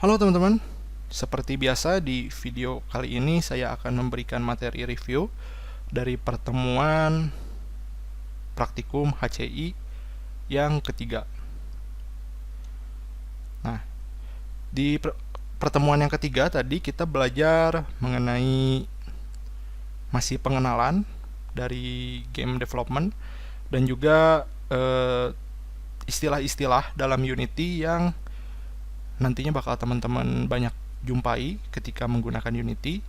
Halo teman-teman, seperti biasa di video kali ini saya akan memberikan materi review dari pertemuan praktikum HCI yang ketiga. Nah, di pertemuan yang ketiga tadi kita belajar mengenai masih pengenalan dari game development dan juga istilah-istilah dalam Unity yang nantinya bakal teman-teman banyak jumpai ketika menggunakan Unity.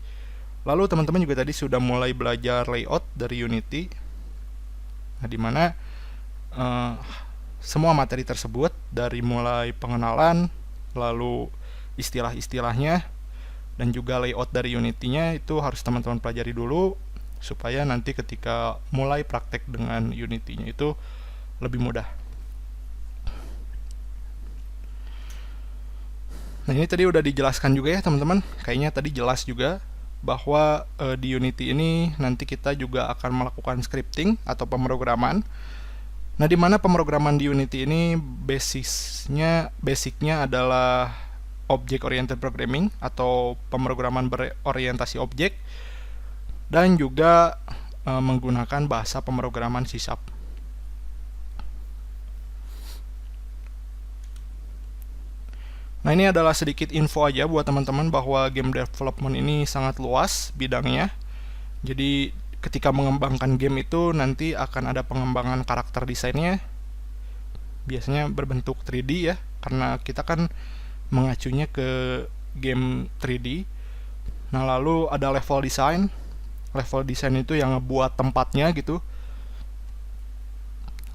Lalu teman-teman juga tadi sudah mulai belajar layout dari Unity. Nah, dimana semua materi tersebut dari mulai pengenalan, lalu istilah-istilahnya, dan juga layout dari Unity-nya itu harus teman-teman pelajari dulu supaya nanti ketika mulai praktek dengan Unity-nya itu lebih mudah. Nah, ini tadi udah dijelaskan juga ya teman-teman. Kayaknya tadi jelas juga bahwa di Unity ini nanti kita juga akan melakukan scripting atau pemrograman. Nah, di mana pemrograman di Unity ini basicnya adalah object oriented programming atau pemrograman berorientasi objek, dan juga menggunakan bahasa pemrograman C#. Nah, ini adalah sedikit info aja buat teman-teman bahwa game development ini sangat luas bidangnya. Jadi ketika mengembangkan game itu nanti akan ada pengembangan karakter desainnya. Biasanya berbentuk 3D ya, karena kita kan mengacunya ke game 3D. Nah, lalu ada level design. Level design itu yang ngebuat tempatnya gitu.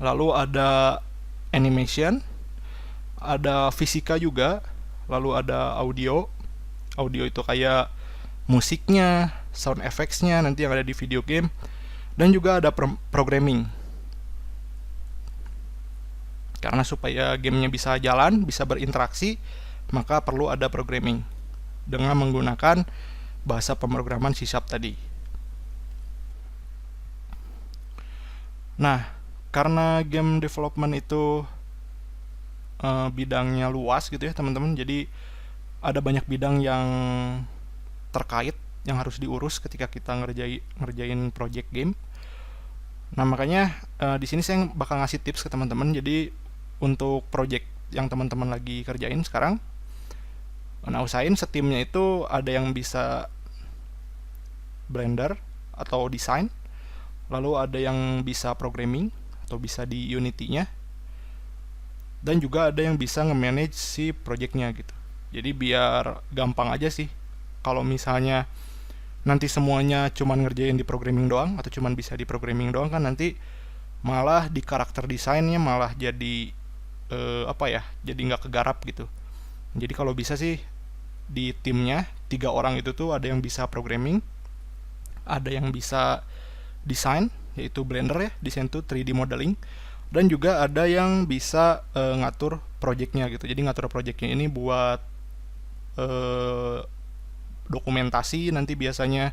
Lalu ada animation, ada fisika juga. Lalu ada audio. Audio itu kayak musiknya, sound effects-nya nanti yang ada di video game. Dan juga ada programming. Karena supaya gamenya bisa jalan, bisa berinteraksi, maka perlu ada programming dengan menggunakan bahasa pemrograman C# tadi. Nah, karena game development itu bidangnya luas gitu ya teman-teman, jadi ada banyak bidang yang terkait yang harus diurus ketika kita ngerjain project game. Nah, makanya di sini saya bakal ngasih tips ke teman-teman. Jadi untuk project yang teman-teman lagi kerjain sekarang, nah usahain setimnya itu ada yang bisa Blender atau desain, lalu ada yang bisa programming atau bisa di Unity-nya, dan juga ada yang bisa nge-manage si projectnya gitu. Jadi biar gampang aja sih. Kalau misalnya nanti semuanya cuman ngerjain di programming doang atau cuman bisa di programming doang, kan nanti malah di karakter desainnya malah jadi jadi nggak kegarap gitu. Jadi kalau bisa sih di timnya 3 orang itu tuh ada yang bisa programming, ada yang bisa desain yaitu Blender ya, desain tuh 3D modeling, dan juga ada yang bisa ngatur projectnya gitu. Jadi ngatur projectnya ini buat dokumentasi nanti biasanya.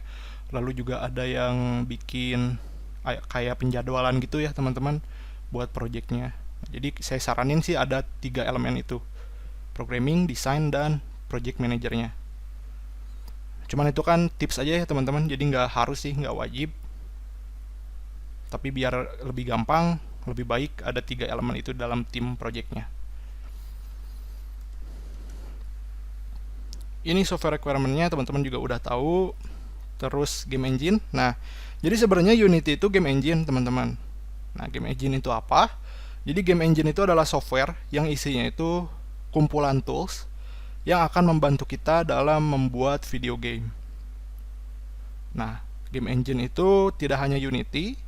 Lalu juga ada yang bikin kayak penjadwalan gitu ya teman-teman buat projectnya. Jadi saya saranin sih ada 3 elemen itu: programming, desain, dan project manajernya. Cuman itu kan tips aja ya teman-teman, jadi nggak harus sih, nggak wajib. Tapi biar lebih gampang, lebih baik ada 3 elemen itu dalam tim projectnya. Ini software requirement-nya teman-teman juga udah tahu. Terus game engine. Nah, jadi sebenarnya Unity itu game engine teman-teman. Nah, game engine itu apa? Jadi game engine itu adalah software yang isinya itu kumpulan tools yang akan membantu kita dalam membuat video game. Nah, game engine itu tidak hanya Unity,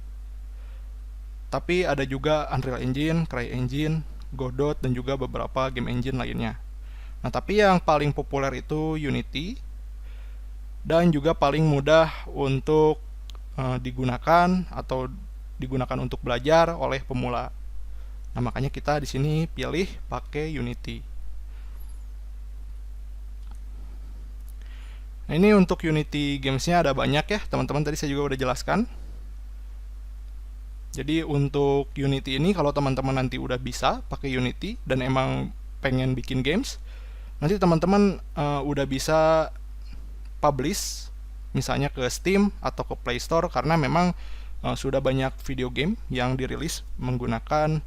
tapi ada juga Unreal Engine, CryEngine, Godot, dan juga beberapa game engine lainnya. Nah, tapi yang paling populer itu Unity, dan juga paling mudah untuk digunakan atau digunakan untuk belajar oleh pemula. Nah, makanya kita di sini pilih pakai Unity. Nah, ini untuk Unity gamesnya ada banyak ya, teman-teman tadi saya juga udah jelaskan. Jadi untuk Unity ini kalau teman-teman nanti udah bisa pakai Unity dan emang pengen bikin games, nanti teman-teman udah bisa publish misalnya ke Steam atau ke Play Store, karena memang sudah banyak video game yang dirilis menggunakan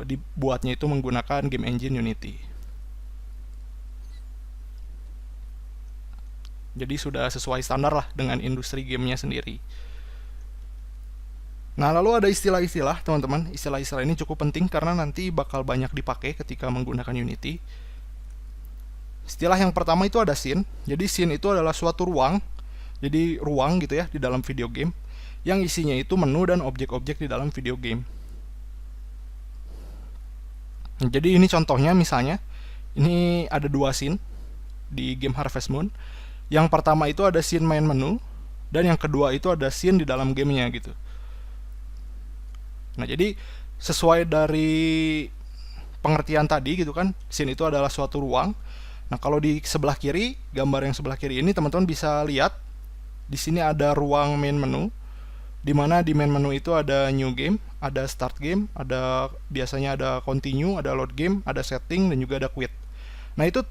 dibuatnya itu menggunakan game engine Unity. Jadi sudah sesuai standar lah dengan industri gamenya sendiri. Nah, lalu ada istilah-istilah, teman-teman. Istilah-istilah ini cukup penting karena nanti bakal banyak dipakai ketika menggunakan Unity. Istilah yang pertama itu ada scene. Jadi scene itu adalah suatu ruang. Jadi ruang gitu ya di dalam video game yang isinya itu menu dan objek-objek di dalam video game. Nah, jadi ini contohnya, misalnya ini ada dua scene di game Harvest Moon. Yang pertama itu ada scene main menu, dan yang kedua itu ada scene di dalam gamenya gitu. Nah, jadi sesuai dari pengertian tadi gitu kan, scene itu adalah suatu ruang. Nah, kalau di sebelah kiri, gambar yang sebelah kiri ini teman-teman bisa lihat di sini ada ruang main menu, di mana di main menu itu ada new game, ada start game, ada biasanya ada continue, ada load game, ada setting, dan juga ada quit. Nah, itu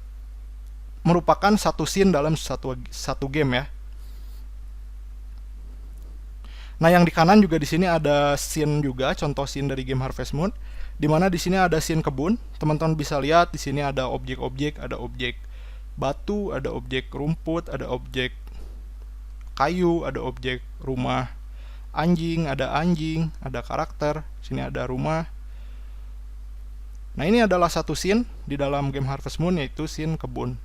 merupakan satu scene dalam satu game ya. Nah, yang di kanan juga di sini ada scene juga, contoh scene dari game Harvest Moon, di mana di sini ada scene kebun. Teman-teman bisa lihat di sini ada objek-objek, ada objek batu, ada objek rumput, ada objek kayu, ada objek rumah anjing, ada karakter, sini ada rumah. Nah, ini adalah satu scene di dalam game Harvest Moon, yaitu scene kebun.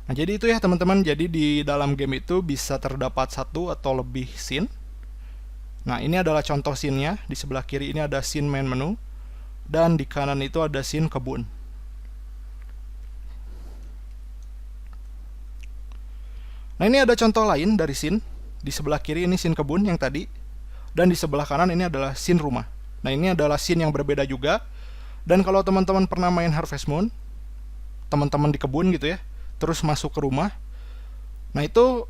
Nah, jadi itu ya teman-teman, jadi di dalam game itu bisa terdapat satu atau lebih scene. Nah, ini adalah contoh scene-nya. Di sebelah kiri ini ada scene main menu, dan di kanan itu ada scene kebun. Nah, ini ada contoh lain dari scene. Di sebelah kiri ini scene kebun yang tadi, dan di sebelah kanan ini adalah scene rumah. Nah, ini adalah scene yang berbeda juga. Dan kalau teman-teman pernah main Harvest Moon, teman-teman di kebun gitu ya, terus masuk ke rumah. Nah, itu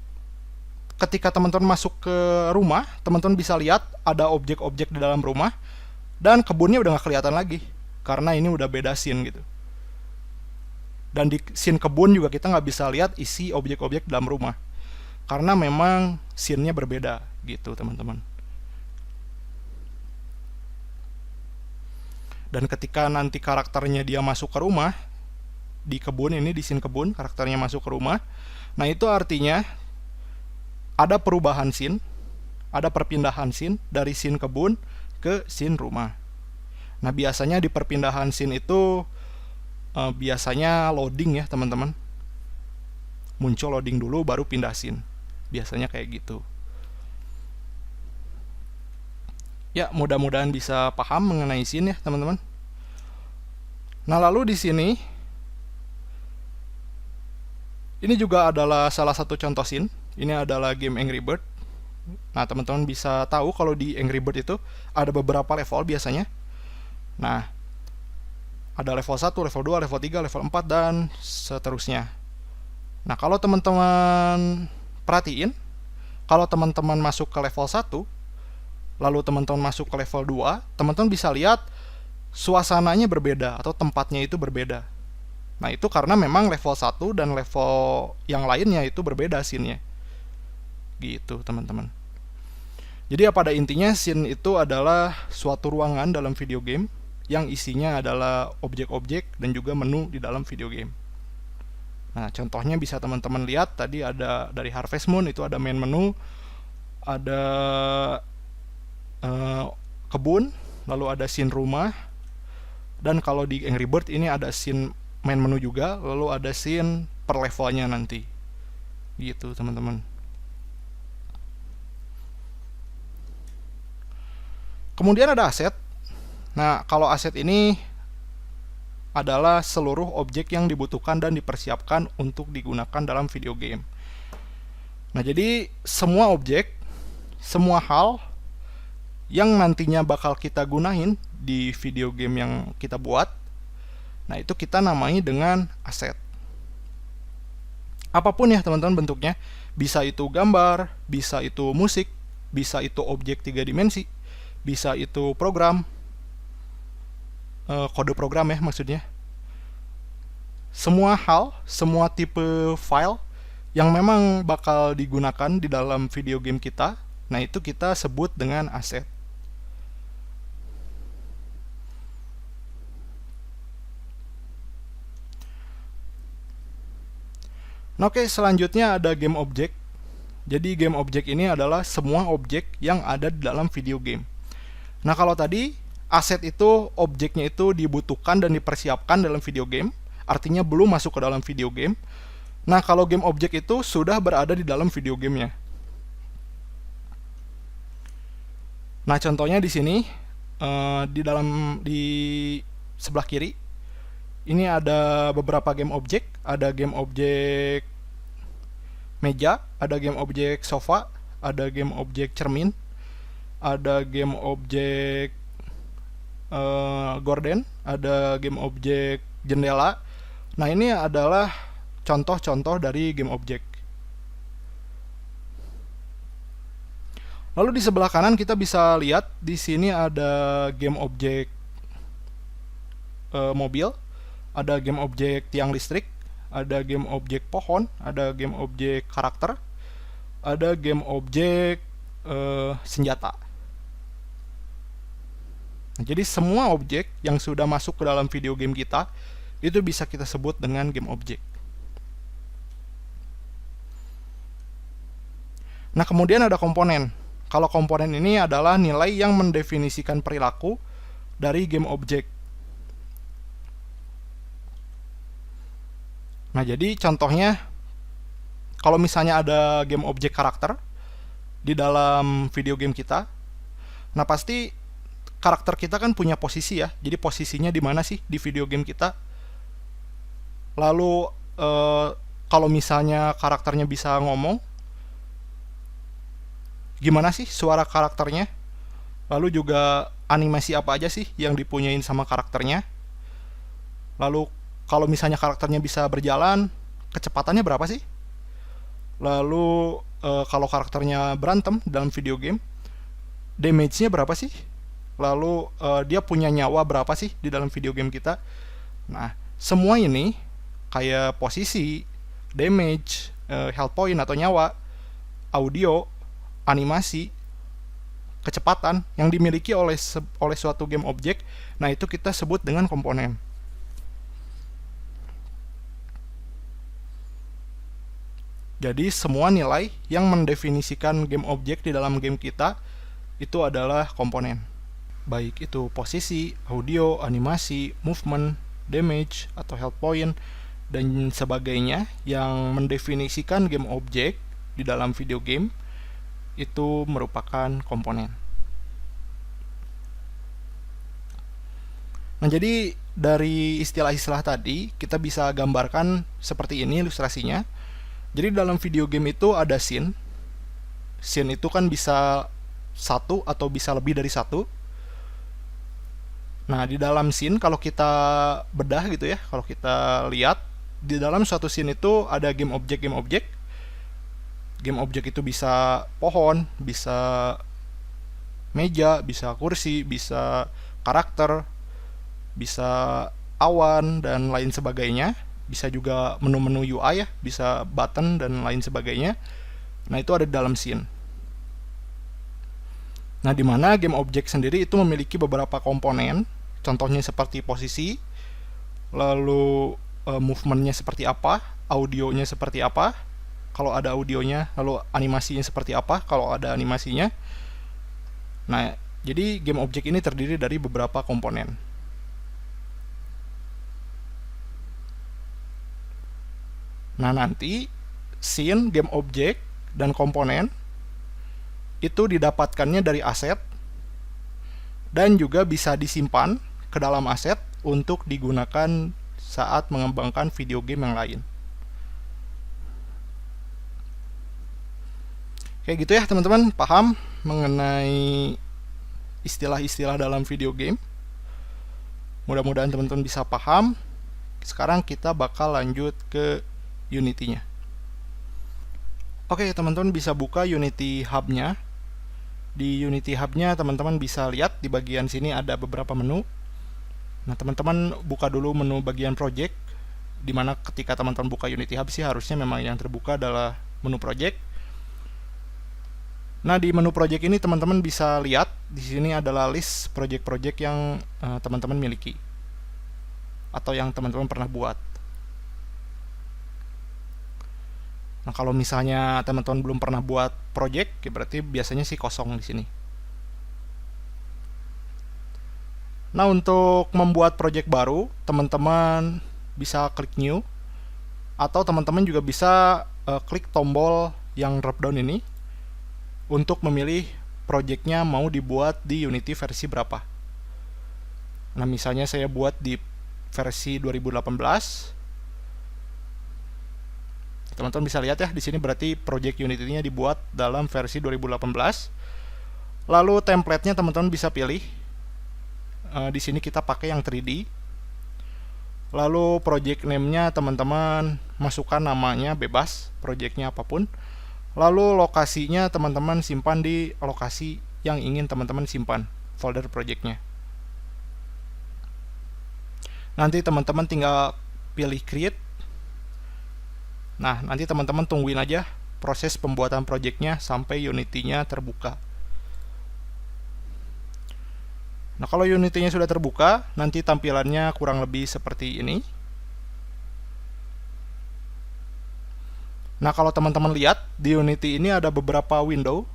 ketika teman-teman masuk ke rumah, teman-teman bisa lihat ada objek-objek di dalam rumah, dan kebunnya udah nggak kelihatan lagi karena ini udah beda scene gitu. Dan di scene kebun juga kita nggak bisa lihat isi objek-objek dalam rumah karena memang scene-nya berbeda gitu teman-teman. Dan ketika nanti karakternya dia masuk ke rumah, di kebun ini, di scene kebun, karakternya masuk ke rumah. Nah, itu artinya ada perubahan scene, ada perpindahan scene dari scene kebun ke scene rumah. Nah, biasanya di perpindahan scene itu biasanya loading ya teman-teman. Muncul loading dulu baru pindah scene. Biasanya kayak gitu. Ya, mudah-mudahan bisa paham mengenai scene ya teman-teman. Nah, lalu di sini ini juga adalah salah satu contoh scene. Ini adalah game Angry Bird. Nah, teman-teman bisa tahu kalau di Angry Bird itu ada beberapa level biasanya. Nah, ada level 1, level 2, level 3, level 4, dan seterusnya. Nah, kalau teman-teman perhatiin, kalau teman-teman masuk ke level 1, lalu teman-teman masuk ke level 2, teman-teman bisa lihat suasananya berbeda atau tempatnya itu berbeda. Nah, itu karena memang level 1 dan level yang lainnya itu berbeda scene-nya. Gitu, teman-teman. Jadi pada intinya scene itu adalah suatu ruangan dalam video game yang isinya adalah objek-objek dan juga menu di dalam video game. Nah, contohnya bisa teman-teman lihat tadi ada dari Harvest Moon itu ada main menu, ada kebun, lalu ada scene rumah, dan kalau di Angry Bird ini ada scene main menu juga, lalu ada scene per levelnya nanti. Gitu, teman-teman. Kemudian ada aset. Nah, kalau aset ini adalah seluruh objek yang dibutuhkan dan dipersiapkan untuk digunakan dalam video game. Nah, jadi semua objek, semua hal yang nantinya bakal kita gunain di video game yang kita buat, nah itu kita namai dengan aset. Apapun ya teman-teman bentuknya, bisa itu gambar, bisa itu musik, bisa itu objek 3 dimensi, bisa itu program, kode program ya maksudnya. Semua hal, semua tipe file yang memang bakal digunakan di dalam video game kita, nah itu kita sebut dengan aset. Nah, oke, selanjutnya ada game object. Jadi game object ini adalah semua objek yang ada di dalam video game. Nah, kalau tadi aset itu objeknya itu dibutuhkan dan dipersiapkan dalam video game, artinya belum masuk ke dalam video game. Nah, kalau game object itu sudah berada di dalam video gamenya. Nah, contohnya di sini di sebelah kiri ini ada beberapa game object. Ada game object meja, ada game objek sofa, ada game objek cermin, ada game objek gorden, ada game objek jendela. Nah, ini adalah contoh-contoh dari game objek. Lalu di sebelah kanan kita bisa lihat di sini ada game objek mobil, ada game objek tiang listrik, ada game objek pohon, ada game objek karakter, ada game objek senjata. Nah, jadi semua objek yang sudah masuk ke dalam video game kita itu bisa kita sebut dengan game objek. Nah, kemudian ada komponen. Kalau komponen ini adalah nilai yang mendefinisikan perilaku dari game objek. Nah, jadi contohnya kalau misalnya ada game objek karakter di dalam video game kita, nah pasti karakter kita kan punya posisi ya. Jadi posisinya di mana sih di video game kita? Lalu kalau misalnya karakternya bisa ngomong, gimana sih suara karakternya? Lalu juga animasi apa aja sih yang dipunyain sama karakternya? Lalu kalau misalnya karakternya bisa berjalan, kecepatannya berapa sih? Lalu kalau karakternya berantem dalam video game, damage-nya berapa sih? Lalu dia punya nyawa berapa sih di dalam video game kita? Nah, semua ini kayak posisi, damage, health point atau nyawa, audio, animasi, kecepatan yang dimiliki oleh suatu game objek, nah itu kita sebut dengan komponen. Jadi semua nilai yang mendefinisikan game objek di dalam game kita itu adalah komponen. Baik itu posisi, audio, animasi, movement, damage, atau health point, dan sebagainya yang mendefinisikan game objek di dalam video game itu merupakan komponen. Nah, jadi dari istilah-istilah tadi kita bisa gambarkan seperti ini ilustrasinya. Jadi dalam video game itu ada scene. Scene itu kan bisa satu atau bisa lebih dari satu. Nah, di dalam scene kalau kita bedah gitu ya, kalau kita lihat di dalam suatu scene itu ada game objek. Game objek itu bisa pohon, bisa meja, bisa kursi, bisa karakter, bisa awan dan lain sebagainya. Bisa juga menu-menu UI ya, bisa button dan lain sebagainya. Nah, itu ada di dalam scene. Nah, di mana game objek sendiri itu memiliki beberapa komponen, contohnya seperti posisi, lalu movementnya seperti apa, audionya seperti apa, kalau ada audionya, lalu animasinya seperti apa, kalau ada animasinya. Nah, jadi game objek ini terdiri dari beberapa komponen. Nah, nanti scene, game objek, dan komponen itu didapatkannya dari aset dan juga bisa disimpan ke dalam aset untuk digunakan saat mengembangkan video game yang lain. Kayak gitu ya teman-teman, paham mengenai istilah-istilah dalam video game? Mudah-mudahan teman-teman bisa paham. Sekarang kita bakal lanjut ke Unity-nya. Oke, teman-teman bisa buka Unity Hub-nya. Di Unity Hub-nya teman-teman bisa lihat di bagian sini ada beberapa menu. Nah, teman-teman buka dulu menu bagian project, dimana ketika teman-teman buka Unity Hub sih harusnya memang yang terbuka adalah menu project. Nah, di menu project ini teman-teman bisa lihat di sini adalah list project-project yang teman-teman miliki atau yang teman-teman pernah buat. Nah, kalau misalnya teman-teman belum pernah buat project, ya berarti biasanya sih kosong di sini. Nah, untuk membuat project baru, teman-teman bisa klik new, atau teman-teman juga bisa klik tombol yang dropdown ini untuk memilih projectnya mau dibuat di Unity versi berapa. Nah, misalnya saya buat di versi 2018. Teman-teman bisa lihat ya, di sini berarti project Unity-nya dibuat dalam versi 2018. Lalu template-nya teman-teman bisa pilih. Di sini kita pakai yang 3D. Lalu project name-nya teman-teman masukkan namanya bebas, project-nya apapun. Lalu lokasinya teman-teman simpan di lokasi yang ingin teman-teman simpan folder project-nya. Nanti teman-teman tinggal pilih create. Nah, nanti teman-teman tungguin aja proses pembuatan project-nya sampai Unity-nya terbuka. Nah, kalau Unity-nya sudah terbuka, nanti tampilannya kurang lebih seperti ini. Nah, kalau teman-teman lihat, di Unity ini ada beberapa window,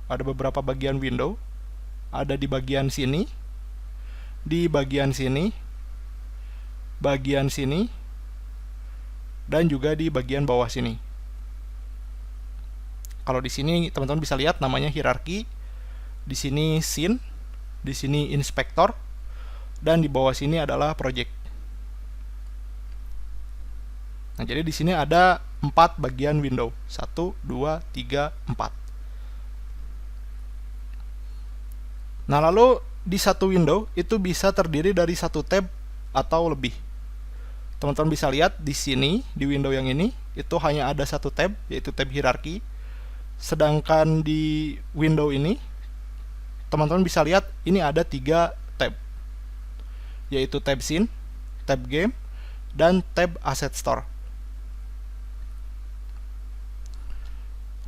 ada beberapa bagian window, ada di bagian sini, di bagian sini, dan juga di bagian bawah sini. Kalau di sini teman-teman bisa lihat namanya hierarki, di sini scene, di sini inspector, dan di bawah sini adalah project. Nah, jadi di sini ada 4 bagian window. 1, 2, 3, 4. Nah, lalu di satu window itu bisa terdiri dari satu tab atau lebih. Teman-teman bisa lihat di sini, di window yang ini, itu hanya ada satu tab, yaitu tab hierarki. Sedangkan di window ini, teman-teman bisa lihat ini ada 3 tab, yaitu tab scene, tab game, dan tab asset store.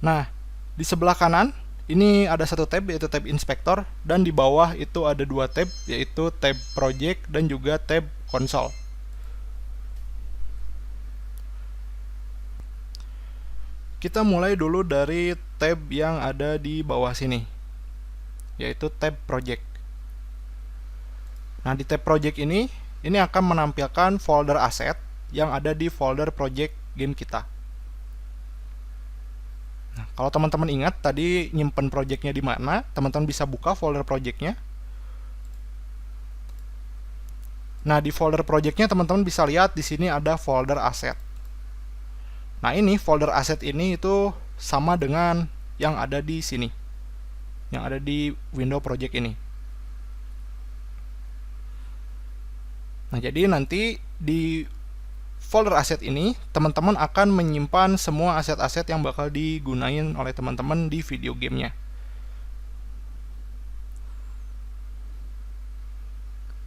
Nah, di sebelah kanan ini ada satu tab, yaitu tab inspector, dan di bawah itu ada 2 tab, yaitu tab project dan juga tab console. Kita mulai dulu dari tab yang ada di bawah sini, yaitu tab project. Nah, di tab project ini akan menampilkan folder aset yang ada di folder project game kita. Nah, kalau teman-teman ingat tadi nyimpen projectnya di mana, teman-teman bisa buka folder projectnya. Nah, di folder projectnya teman-teman bisa lihat di sini ada folder aset. Nah, ini folder aset ini itu sama dengan yang ada di sini, yang ada di window project ini. Nah, jadi nanti di folder aset ini, teman-teman akan menyimpan semua aset-aset yang bakal digunain oleh teman-teman di video gamenya.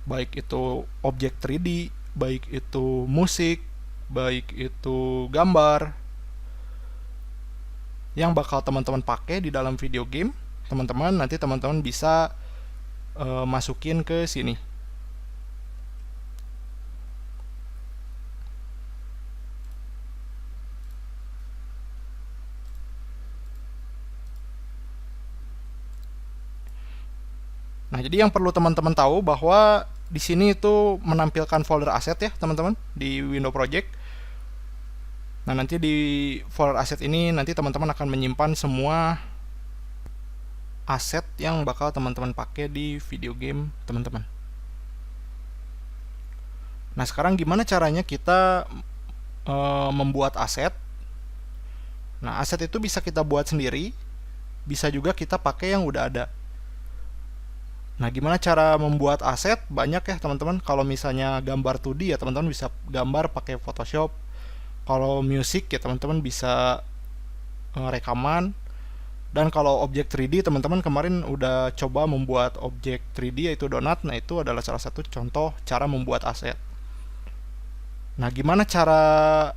Baik itu objek 3D, baik itu musik, baik itu gambar, yang bakal teman-teman pakai di dalam video game, nanti teman-teman bisa masukin ke sini. Nah, jadi yang perlu teman-teman tahu bahwa di sini itu menampilkan folder aset ya, teman-teman, di window project. Nah, nanti di folder aset ini nanti teman-teman akan menyimpan semua aset yang bakal teman-teman pakai di video game teman-teman. Nah, sekarang gimana caranya kita membuat aset? Nah, aset itu bisa kita buat sendiri, bisa juga kita pakai yang udah ada. Nah, gimana cara membuat aset? Banyak ya teman-teman. Kalau misalnya gambar 2D ya teman-teman bisa gambar pakai Photoshop. Kalau musik ya teman-teman bisa rekaman. Dan kalau objek 3D, teman-teman kemarin udah coba membuat objek 3D yaitu donat. Nah, itu adalah salah satu contoh cara membuat aset. Nah, gimana cara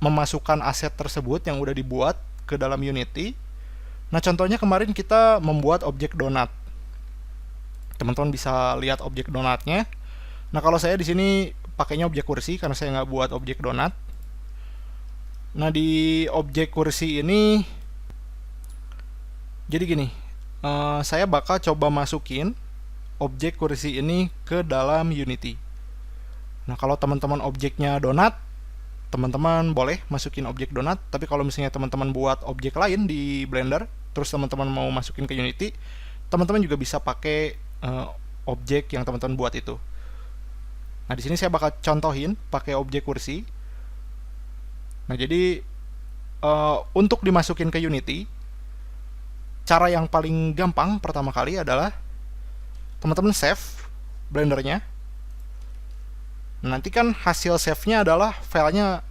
memasukkan aset tersebut yang udah dibuat ke dalam Unity? Nah, contohnya kemarin kita membuat objek donat. Teman-teman bisa lihat objek donatnya. Nah, kalau saya di sini pakainya objek kursi karena saya nggak buat objek donat. Nah, di objek kursi ini jadi gini, saya bakal coba masukin objek kursi ini ke dalam Unity. Nah, kalau teman-teman objeknya donat, teman-teman boleh masukin objek donat. Tapi kalau misalnya teman-teman buat objek lain di Blender, terus teman-teman mau masukin ke Unity, teman-teman juga bisa pakai objek yang teman-teman buat itu. Nah, di sini saya bakal contohin pakai objek kursi. Nah, jadi untuk dimasukin ke Unity, cara yang paling gampang pertama kali adalah teman-teman save Blendernya. Nanti kan hasil save-nya adalah filenya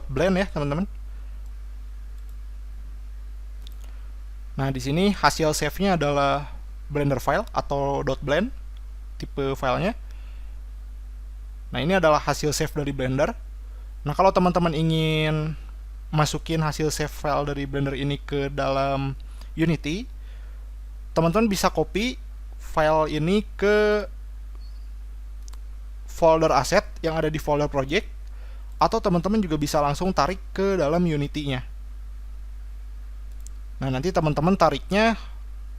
.blend ya, teman-teman. Nah, di sini hasil save-nya adalah Blender file atau .blend tipe filenya. Nah, ini adalah hasil save dari Blender. Nah, kalau teman-teman ingin masukin hasil save file dari Blender ini ke dalam Unity, teman-teman bisa copy file ini ke folder aset yang ada di folder project, atau teman-teman juga bisa langsung tarik ke dalam Unity-nya. Nah, nanti teman-teman tariknya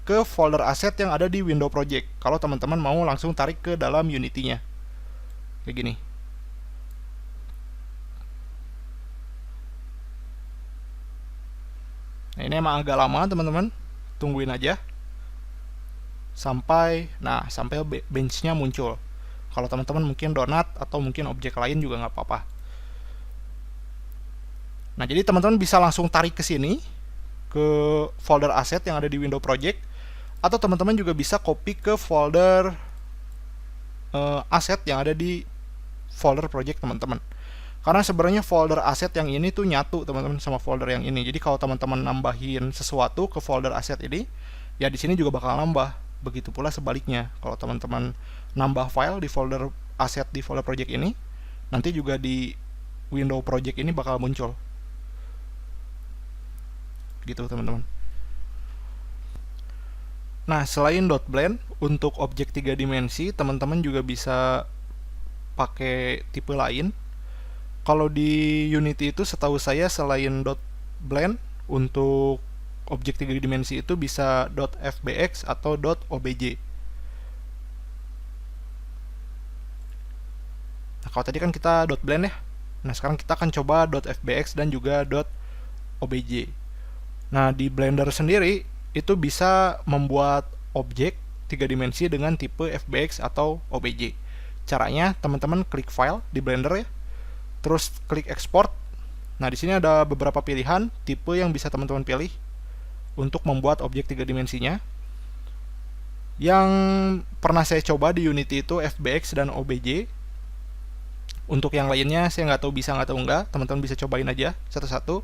ke folder aset yang ada di window project kalau teman-teman mau langsung tarik ke dalam Unity-nya. Kayak gini. Nah, ini emang agak lama, teman-teman. Tungguin aja sampai bench-nya muncul. Kalau teman-teman mungkin donat atau mungkin objek lain juga nggak apa-apa. Nah, jadi teman-teman bisa langsung tarik ke sini ke folder aset yang ada di window project, atau teman-teman juga bisa copy ke folder aset yang ada di folder project teman-teman. Karena sebenarnya folder aset yang ini tuh nyatu, teman-teman, sama folder yang ini. Jadi kalau teman-teman nambahin sesuatu ke folder aset ini, ya di sini juga bakal nambah. Begitu pula sebaliknya. Kalau teman-teman nambah file di folder aset di folder project ini, nanti juga di window project ini bakal muncul. Gitu, teman-teman. Nah, selain .blend untuk objek 3 dimensi, teman-teman juga bisa pakai tipe lain. Kalau di Unity itu setahu saya selain .blend untuk objek 3 dimensi itu bisa .fbx atau .obj. Nah, kalau tadi kan kita .blend ya. Nah, sekarang kita akan coba .fbx dan juga .obj. Nah, di Blender sendiri itu bisa membuat objek 3 dimensi dengan tipe fbx atau obj. Caranya teman-teman klik file di Blender ya. Terus klik export. Nah, di sini ada beberapa pilihan tipe yang bisa teman-teman pilih untuk membuat objek 3 dimensinya. Yang pernah saya coba di Unity itu FBX dan OBJ. Untuk yang lainnya saya nggak tahu bisa nggak tahu enggak, teman-teman bisa cobain aja satu-satu.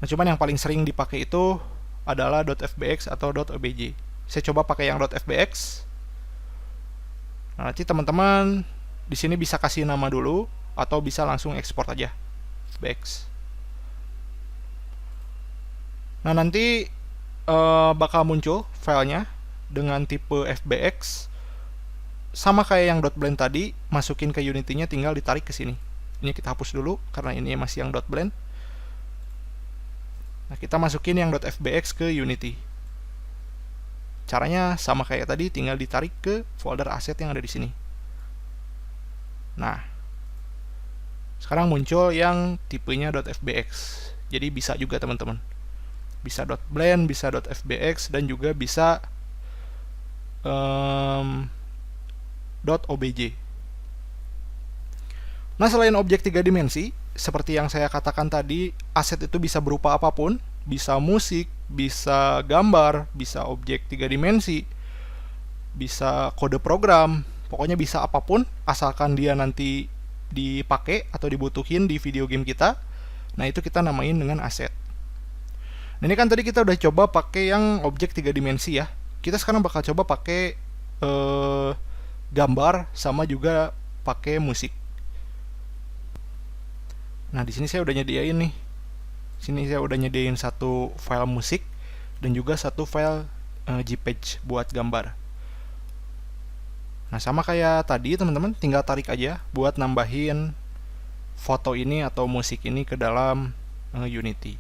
Nah, cuman yang paling sering dipakai itu adalah .fbx atau .obj. Saya coba pakai yang .fbx. Nah, nanti teman-teman di sini bisa kasih nama dulu atau bisa langsung ekspor aja fbx. Nah, nanti bakal muncul filenya dengan tipe fbx. Sama kayak yang .blend tadi, masukin ke Unity-nya tinggal ditarik ke sini. Ini kita hapus dulu karena ini masih yang .blend. Nah, kita masukin yang .fbx ke Unity. Caranya sama kayak tadi, tinggal ditarik ke folder aset yang ada di sini. Nah, sekarang muncul yang tipenya .fbx. Jadi bisa juga teman-teman. Bisa .blend, bisa .fbx, dan juga bisa .obj. Nah, selain objek 3 dimensi, seperti yang saya katakan tadi, aset itu bisa berupa apapun, bisa musik, bisa gambar, bisa objek 3 dimensi, bisa kode program, pokoknya bisa apapun, asalkan dia nanti dipakai atau dibutuhin di video game kita. Nah, itu kita namain dengan aset. Nah, ini kan tadi kita udah coba pakai yang objek 3 dimensi ya. Kita sekarang bakal coba pakai gambar sama juga pakai musik. Nah, di sini saya udah nyediain nih. Sini saya udah nyediain satu file musik dan juga satu file JPEG buat gambar. Nah, sama kayak tadi teman-teman, tinggal tarik aja buat nambahin foto ini atau musik ini ke dalam Unity.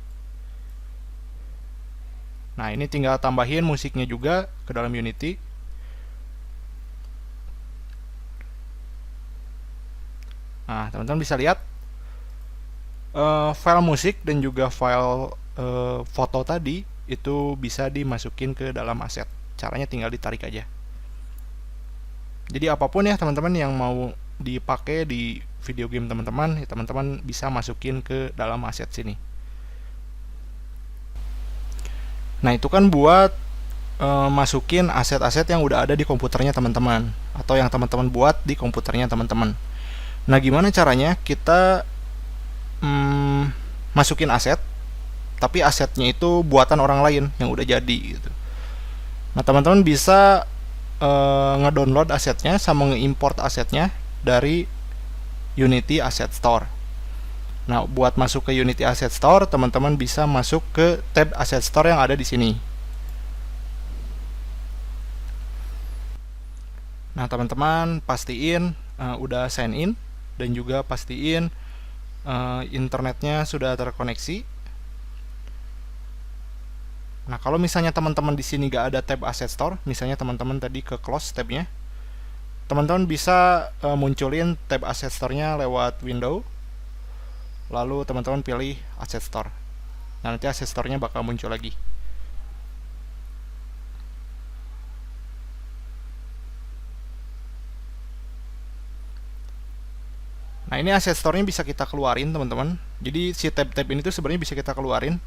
Nah, ini tinggal tambahin musiknya juga ke dalam Unity. Nah, teman-teman bisa lihat file musik dan juga file foto tadi itu bisa dimasukin ke dalam aset. Caranya tinggal ditarik aja. Jadi apapun ya teman-teman yang mau dipakai di video game teman-teman, ya teman-teman bisa masukin ke dalam aset sini. Nah, itu kan buat masukin aset-aset yang udah ada di komputernya teman-teman atau yang teman-teman buat di komputernya teman-teman. Nah, gimana caranya kita masukin aset, tapi asetnya itu buatan orang lain yang udah jadi gitu. Nah, teman-teman bisa ngedownload asetnya sama ngeimport asetnya dari Unity Asset Store. Nah, buat masuk ke Unity Asset Store, teman-teman bisa masuk ke tab Asset Store yang ada di sini. Nah, teman-teman pastiin udah sign in dan juga pastiin internetnya sudah terkoneksi. Nah, kalau misalnya teman-teman di sini gak ada tab Asset Store, misalnya teman-teman tadi ke close tabnya, teman-teman bisa munculin tab Asset Store-nya lewat window, lalu teman-teman pilih Asset Store. Nah, nanti Asset Store-nya bakal muncul lagi. Nah, ini Asset Store-nya bisa kita keluarin teman-teman. Jadi si tab-tab ini tuh sebenarnya bisa kita keluarin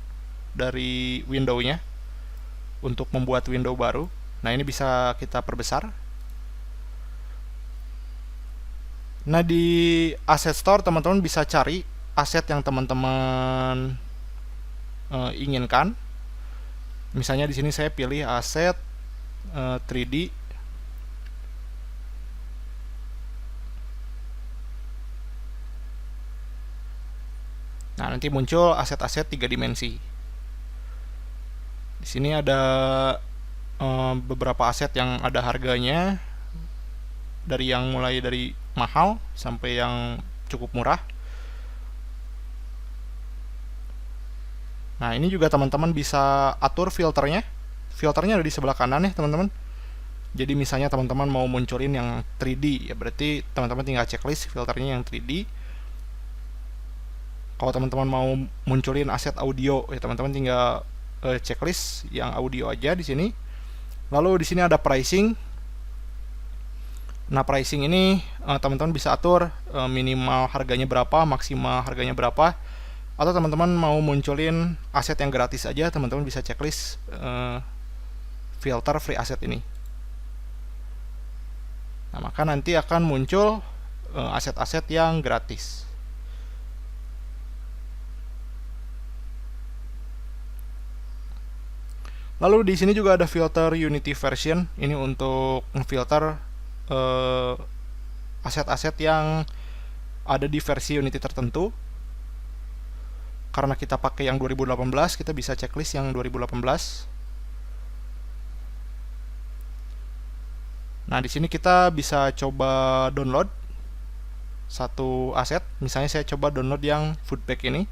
dari window-nya untuk membuat window baru. Nah, ini bisa kita perbesar. Nah, di Asset Store teman-teman bisa cari aset yang teman-teman inginkan. Misalnya di sini saya pilih aset 3D. Nah, nanti muncul aset-aset 3 dimensi. Di sini ada beberapa aset yang ada harganya, dari yang mulai dari mahal sampai yang cukup murah. Nah, ini juga teman-teman bisa atur filternya. Filternya ada di sebelah kanan ya teman-teman. Jadi misalnya teman-teman mau munculin yang 3D, ya berarti teman-teman tinggal checklist filternya yang 3D. Kalau teman-teman mau munculin aset audio, ya teman-teman tinggal checklist yang audio aja di sini. Lalu di sini ada pricing. Nah, pricing ini teman-teman bisa atur minimal harganya berapa, maksimal harganya berapa. Atau teman-teman mau munculin aset yang gratis aja, teman-teman bisa checklist filter free asset ini. Nah, maka nanti akan muncul aset-aset yang gratis. Lalu di sini juga ada filter Unity version. Ini untuk ngefilter aset-aset yang ada di versi Unity tertentu. Karena kita pakai yang 2018, kita bisa checklist yang 2018. Nah, di sini kita bisa coba download satu aset. Misalnya saya coba download yang foodpack ini.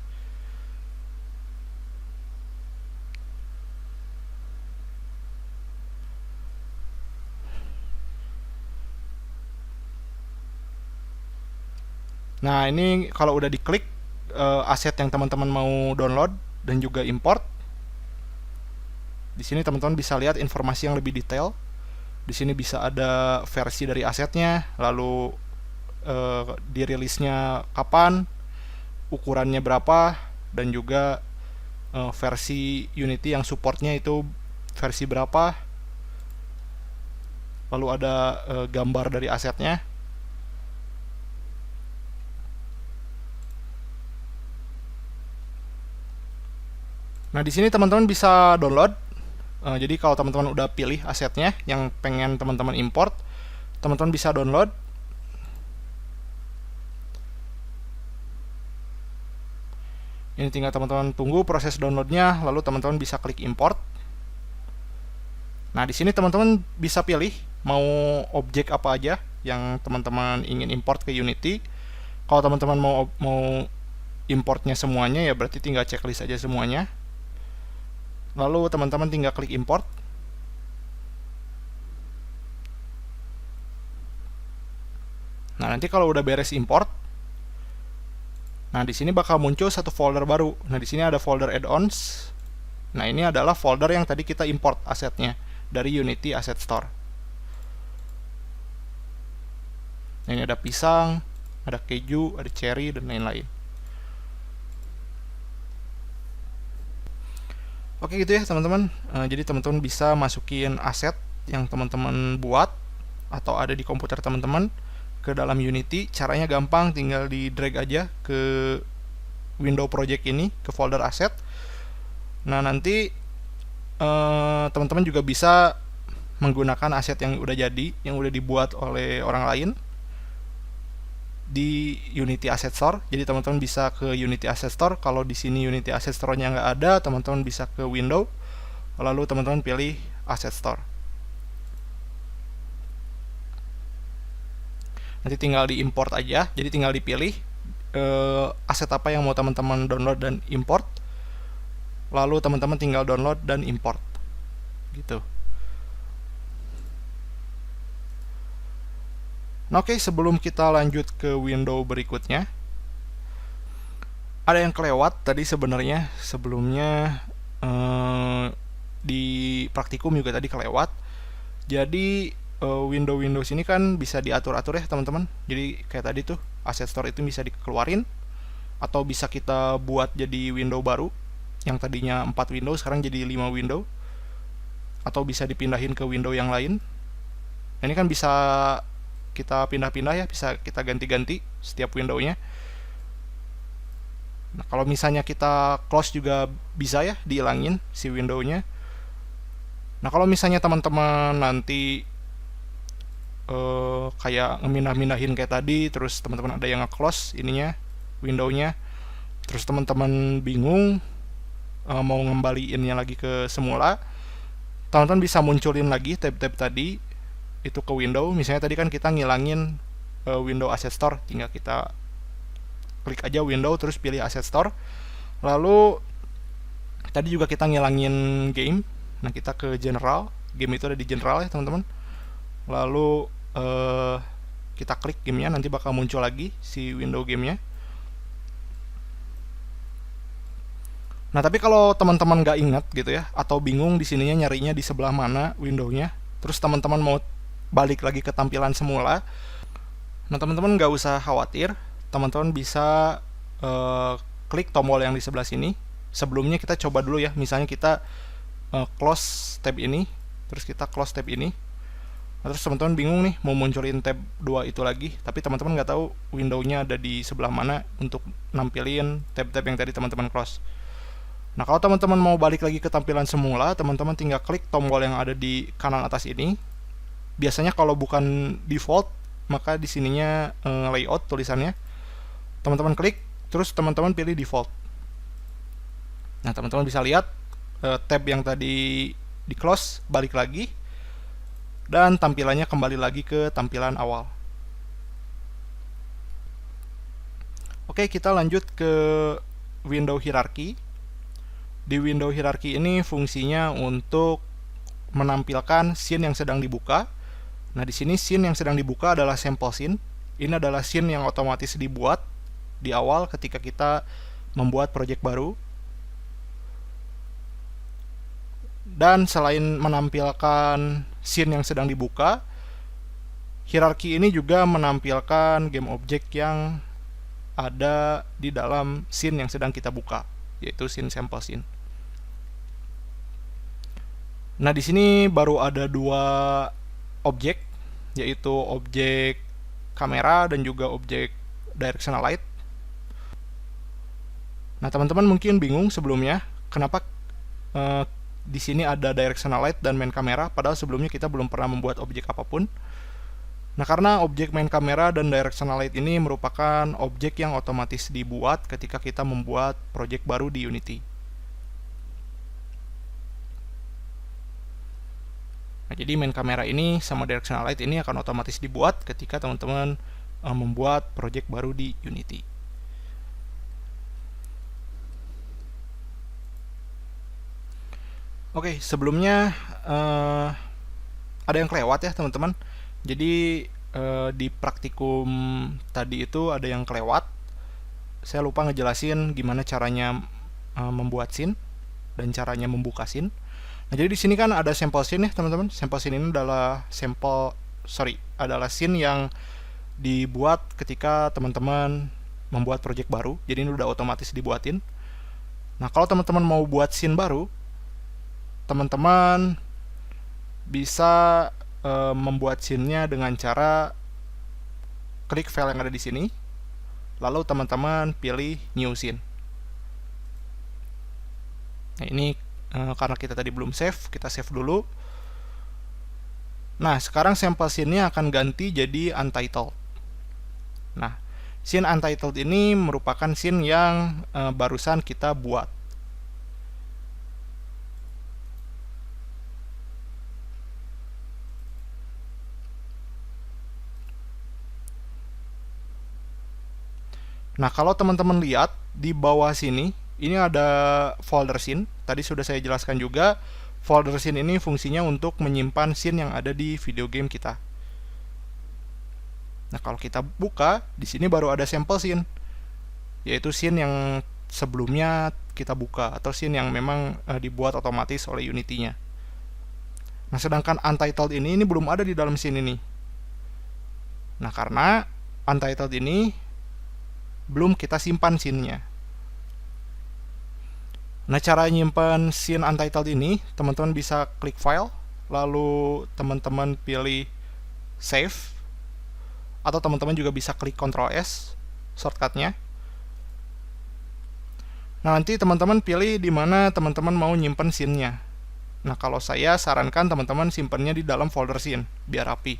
Nah, ini kalau udah diklik aset yang teman-teman mau download dan juga import. Di sini teman-teman bisa lihat informasi yang lebih detail. Di sini bisa ada versi dari asetnya, lalu dirilisnya kapan, ukurannya berapa, dan juga versi Unity yang supportnya itu versi berapa. Lalu ada gambar dari asetnya. Nah, di sini teman-teman bisa download. Jadi kalau teman-teman udah pilih asetnya yang pengen teman-teman import, teman-teman bisa download. Ini tinggal teman-teman tunggu proses downloadnya, lalu teman-teman bisa klik import. Nah, di sini teman-teman bisa pilih mau objek apa aja yang teman-teman ingin import ke Unity. Kalau teman-teman mau importnya semuanya, ya berarti tinggal checklist aja semuanya. Lalu teman-teman tinggal klik import. Nah, nanti kalau udah beres import, nah di sini bakal muncul satu folder baru. Nah, di sini ada folder add-ons. Nah, ini adalah folder yang tadi kita import asetnya dari Unity Asset Store. Nah, ini ada pisang, ada keju, ada cherry, dan lain-lain. Oke, gitu ya teman-teman. Jadi teman-teman bisa masukin aset yang teman-teman buat atau ada di komputer teman-teman ke dalam Unity. Caranya gampang, tinggal di drag aja ke window project ini, ke folder aset. Nah, nanti teman-teman juga bisa menggunakan aset yang udah jadi, yang udah dibuat oleh orang lain di Unity Asset Store. Jadi teman-teman bisa ke Unity Asset Store. Kalau di sini Unity Asset Store-nya nggak ada, teman-teman bisa ke Window, lalu teman-teman pilih Asset Store. Nanti tinggal diimport aja. Jadi tinggal dipilih aset apa yang mau teman-teman download dan import. Lalu teman-teman tinggal download dan import. Gitu. Nah, oke, sebelum kita lanjut ke window berikutnya, ada yang kelewat tadi sebenarnya sebelumnya di praktikum juga tadi kelewat. Jadi Windows ini kan bisa diatur-atur ya teman-teman. Jadi kayak tadi tuh asset store itu bisa dikeluarin atau bisa kita buat jadi window baru yang tadinya 4 window sekarang jadi 5 window, atau bisa dipindahin ke window yang lain. Nah, ini kan bisa kita pindah-pindah ya, bisa kita ganti-ganti setiap windownya. Nah, kalau misalnya kita close juga bisa ya, dihilangin si windownya. Nah, kalau misalnya teman-teman nanti kayak ngemindah-mindahin kayak tadi, terus teman-teman ada yang nge-close ininya, windownya, terus teman-teman bingung mau ngembaliinnya lagi ke semula, teman-teman bisa munculin lagi tab-tab tadi itu ke window. Misalnya tadi kan kita ngilangin window Asset Store, tinggal kita klik aja window terus pilih Asset Store. Lalu tadi juga kita ngilangin game. Nah, kita ke general, game itu ada di general ya teman-teman. Lalu kita klik gamenya, nanti bakal muncul lagi si window gamenya. Nah, tapi kalau teman-teman nggak ingat gitu ya, atau bingung di sininya nyarinya di sebelah mana windownya, terus teman-teman mau balik lagi ke tampilan semula, nah teman-teman nggak usah khawatir, teman-teman bisa klik tombol yang di sebelah sini. Sebelumnya kita coba dulu ya, misalnya kita close tab ini, terus kita close tab ini. Nah, terus teman-teman bingung nih mau munculin tab 2 itu lagi, tapi teman-teman nggak tahu windownya ada di sebelah mana untuk nampilin tab-tab yang tadi teman-teman close. Nah, kalau teman-teman mau balik lagi ke tampilan semula, teman-teman tinggal klik tombol yang ada di kanan atas ini. Biasanya kalau bukan default, maka di sininya layout tulisannya. Teman-teman klik, terus teman-teman pilih default. Nah, teman-teman bisa lihat tab yang tadi di close balik lagi, dan tampilannya kembali lagi ke tampilan awal. Oke, kita lanjut ke window hierarchy. Di window hierarchy ini fungsinya untuk menampilkan scene yang sedang dibuka. Nah, di sini scene yang sedang dibuka adalah sample scene. Ini adalah scene yang otomatis dibuat di awal ketika kita membuat project baru. Dan selain menampilkan scene yang sedang dibuka, hierarchy ini juga menampilkan game object yang ada di dalam scene yang sedang kita buka, yaitu scene sample scene. Nah, di sini baru ada 2 objek, yaitu objek kamera dan juga objek directional light. Nah, teman-teman mungkin bingung sebelumnya kenapa di sini ada directional light dan main kamera, padahal sebelumnya kita belum pernah membuat objek apapun. Nah, karena objek main kamera dan directional light ini merupakan objek yang otomatis dibuat ketika kita membuat project baru di Unity. Nah, jadi main kamera ini sama directional light ini akan otomatis dibuat ketika teman-teman membuat project baru di Unity. Oke, sebelumnya ada yang kelewat ya teman-teman. Jadi di praktikum tadi itu ada yang kelewat. Saya lupa ngejelasin gimana caranya membuat scene dan caranya membuka scene. Nah, jadi di sini kan ada sampel scene ya teman-teman. Sampel scene ini adalah adalah scene yang dibuat ketika teman-teman membuat project baru. Jadi ini udah otomatis dibuatin. Nah, kalau teman-teman mau buat scene baru, teman-teman bisa membuat scene-nya dengan cara klik file yang ada di sini, lalu teman-teman pilih new scene. Nah, ini karena kita tadi belum save, kita save dulu. Nah, sekarang sampel scene-nya akan ganti jadi untitled. Nah, scene untitled ini merupakan scene yang barusan kita buat. Nah, kalau teman-teman lihat di bawah sini, ini ada folder scene. Tadi sudah saya jelaskan juga, folder scene ini fungsinya untuk menyimpan scene yang ada di video game kita. Nah, kalau kita buka, di sini baru ada sampel scene, yaitu scene yang sebelumnya kita buka, atau scene yang memang dibuat otomatis oleh Unity-nya. Nah, sedangkan untitled ini belum ada di dalam scene ini. Nah, karena untitled ini belum kita simpan scene-nya. Nah, cara nyimpan scene untitled ini, teman-teman bisa klik file, lalu teman-teman pilih save, atau teman-teman juga bisa klik Ctrl S shortcut-nya. Nah, nanti teman-teman pilih di mana teman-teman mau nyimpan scene-nya. Nah, kalau saya sarankan teman-teman simpannya di dalam folder scene, biar rapi.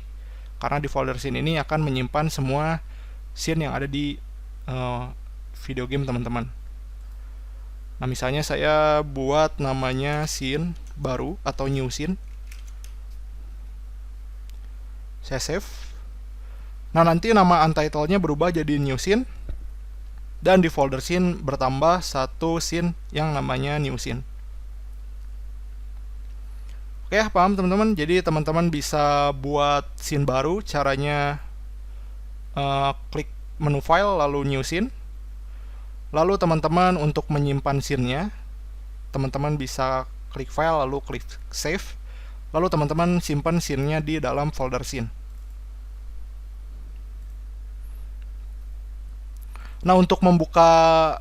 Karena di folder scene ini akan menyimpan semua scene yang ada di video game teman-teman. Nah, misalnya saya buat namanya scene baru atau new scene. Saya save. Nah, nanti nama untitled-nya berubah jadi new scene. Dan di folder scene bertambah satu scene yang namanya new scene. Oke, paham teman-teman? Jadi teman-teman bisa buat scene baru. Caranya klik menu file lalu new scene. Lalu teman-teman untuk menyimpan scene-nya, teman-teman bisa klik file lalu klik save. Lalu teman-teman simpan scene-nya di dalam folder scene. Nah, untuk membuka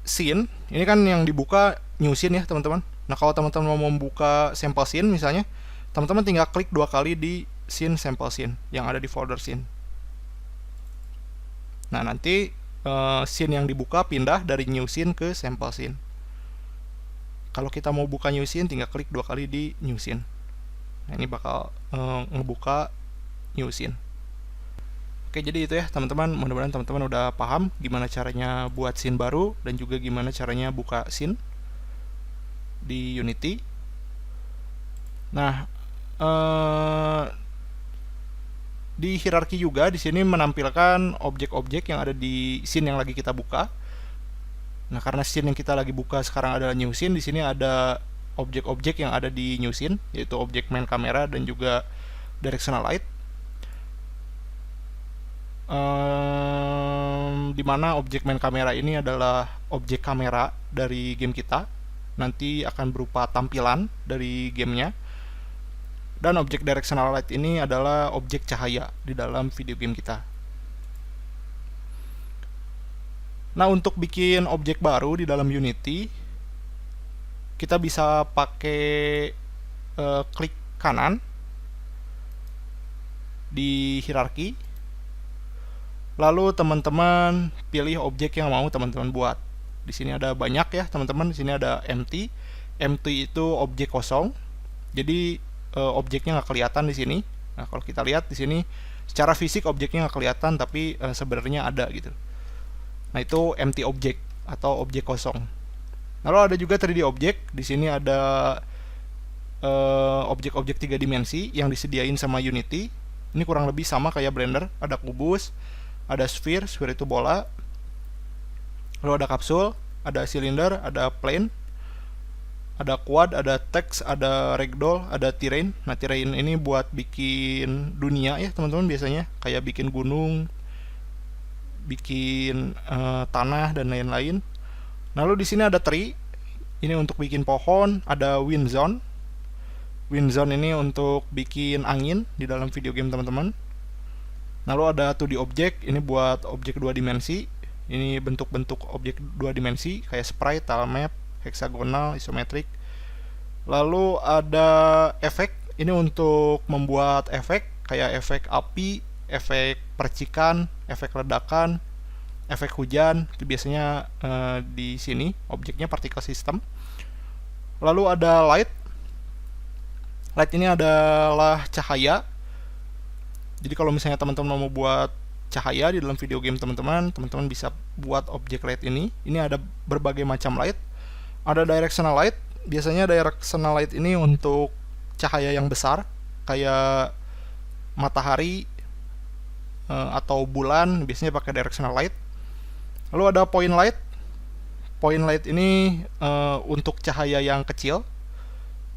scene, ini kan yang dibuka new scene ya teman-teman. Nah, kalau teman-teman mau membuka sampel scene misalnya, teman-teman tinggal klik 2 kali di scene sampel scene yang ada di folder scene. Nah, nanti scene yang dibuka pindah dari new scene ke sampel scene. Kalau kita mau buka new scene, tinggal klik 2 kali di new scene. Nah, ini bakal ngebuka new scene. Oke, jadi itu ya teman-teman. Mudah-mudahan teman-teman udah paham gimana caranya buat scene baru dan juga gimana caranya buka scene di Unity. Nah, di hierarki juga di sini menampilkan objek-objek yang ada di scene yang lagi kita buka. Nah, karena scene yang kita lagi buka sekarang adalah new scene, di sini ada objek-objek yang ada di new scene, yaitu objek main kamera dan juga directional light. Di mana objek main kamera ini adalah objek kamera dari game kita. Nanti akan berupa tampilan dari gamenya. Dan objek directional light ini adalah objek cahaya di dalam video game kita. Nah, untuk bikin objek baru di dalam Unity, kita bisa pakai klik kanan di hierarki. Lalu teman-teman pilih objek yang mau teman-teman buat. Di sini ada banyak ya, teman-teman. Di sini ada empty. empty itu objek kosong. Jadi objeknya nggak kelihatan di sini. Nah, kalau kita lihat di sini secara fisik objeknya nggak kelihatan, tapi sebenarnya ada gitu. Nah, itu empty object atau objek kosong. Lalu ada juga 3D object. Di sini ada objek-objek 3 dimensi yang disediain sama Unity. Ini kurang lebih sama kayak Blender. Ada kubus, ada sphere itu bola. Lalu ada kapsul, ada silinder, ada plane, ada quad, ada text, ada ragdoll, ada terrain. Nah, terrain ini buat bikin dunia ya teman-teman, biasanya kayak bikin gunung, bikin tanah dan lain-lain. Lalu di sini ada tree, ini untuk bikin pohon. Ada wind zone. Wind zone ini untuk bikin angin di dalam video game teman-teman. Lalu ada 2D object, ini buat objek 2 dimensi. Ini bentuk-bentuk objek 2 dimensi kayak sprite, tile map, hexagonal, isometrik. Lalu ada efek, ini untuk membuat efek kayak efek api, efek percikan, efek ledakan, efek hujan. Itu biasanya di sini objeknya particle system. Lalu ada light. Light ini adalah cahaya. Jadi kalau misalnya teman-teman mau buat cahaya di dalam video game teman-teman bisa buat objek light ini. Ini ada berbagai macam light. Ada directional light. Biasanya directional light ini untuk cahaya yang besar, kayak matahari atau bulan, biasanya pakai directional light. Lalu ada point light. Point light ini untuk cahaya yang kecil.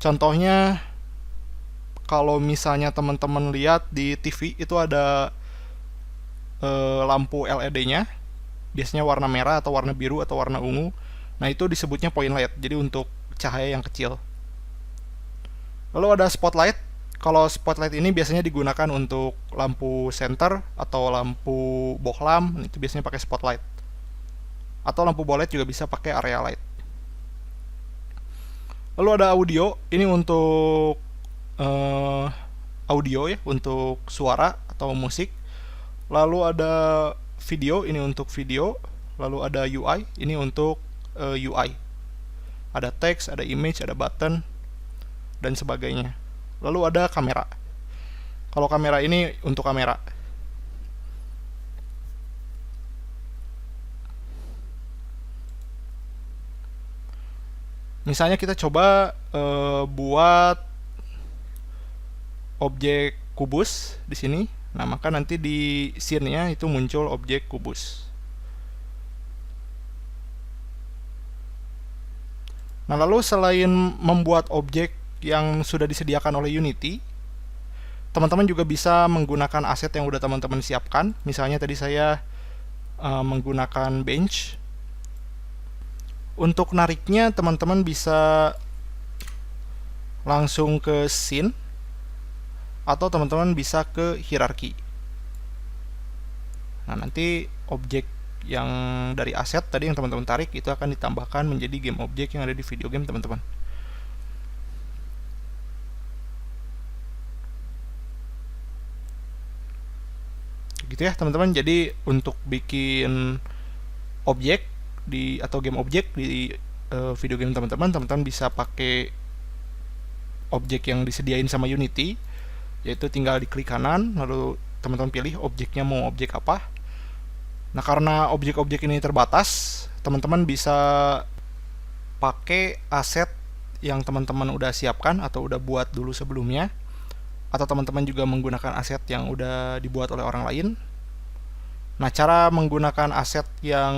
Contohnya kalau misalnya teman-teman lihat di TV itu ada lampu LED-nya, biasanya warna merah atau warna biru atau warna ungu. Nah, itu disebutnya point light, jadi untuk cahaya yang kecil. Lalu ada spotlight. Kalau spotlight ini biasanya digunakan untuk lampu senter atau lampu bohlam, itu biasanya pakai spotlight. Atau lampu bolet juga bisa pakai area light. Lalu ada audio, ini untuk audio ya, untuk suara atau musik. Lalu ada video, ini untuk video. Lalu ada UI, ini untuk UI. Ada teks, ada image, ada button, dan sebagainya. Lalu ada kamera. Kalau kamera ini untuk kamera. Misalnya kita coba buat objek kubus di sini. Nah, maka nanti di scene-nya itu muncul objek kubus. Nah, lalu selain membuat objek yang sudah disediakan oleh Unity, teman-teman juga bisa menggunakan aset yang udah teman-teman siapkan. Misalnya tadi saya menggunakan bench. Untuk nariknya teman-teman bisa langsung ke scene, atau teman-teman bisa ke hierarki. Nah, nanti objek yang dari aset tadi yang teman-teman tarik itu akan ditambahkan menjadi game objek yang ada di video game teman-teman. Gitu ya teman-teman. Jadi untuk bikin objek atau game objek di video game teman-teman bisa pakai objek yang disediain sama Unity, yaitu tinggal diklik kanan, lalu teman-teman pilih objeknya mau objek apa. Nah, karena objek-objek ini terbatas, teman-teman bisa pakai aset yang teman-teman udah siapkan atau udah buat dulu sebelumnya, atau teman-teman juga menggunakan aset yang udah dibuat oleh orang lain. Nah, cara menggunakan aset yang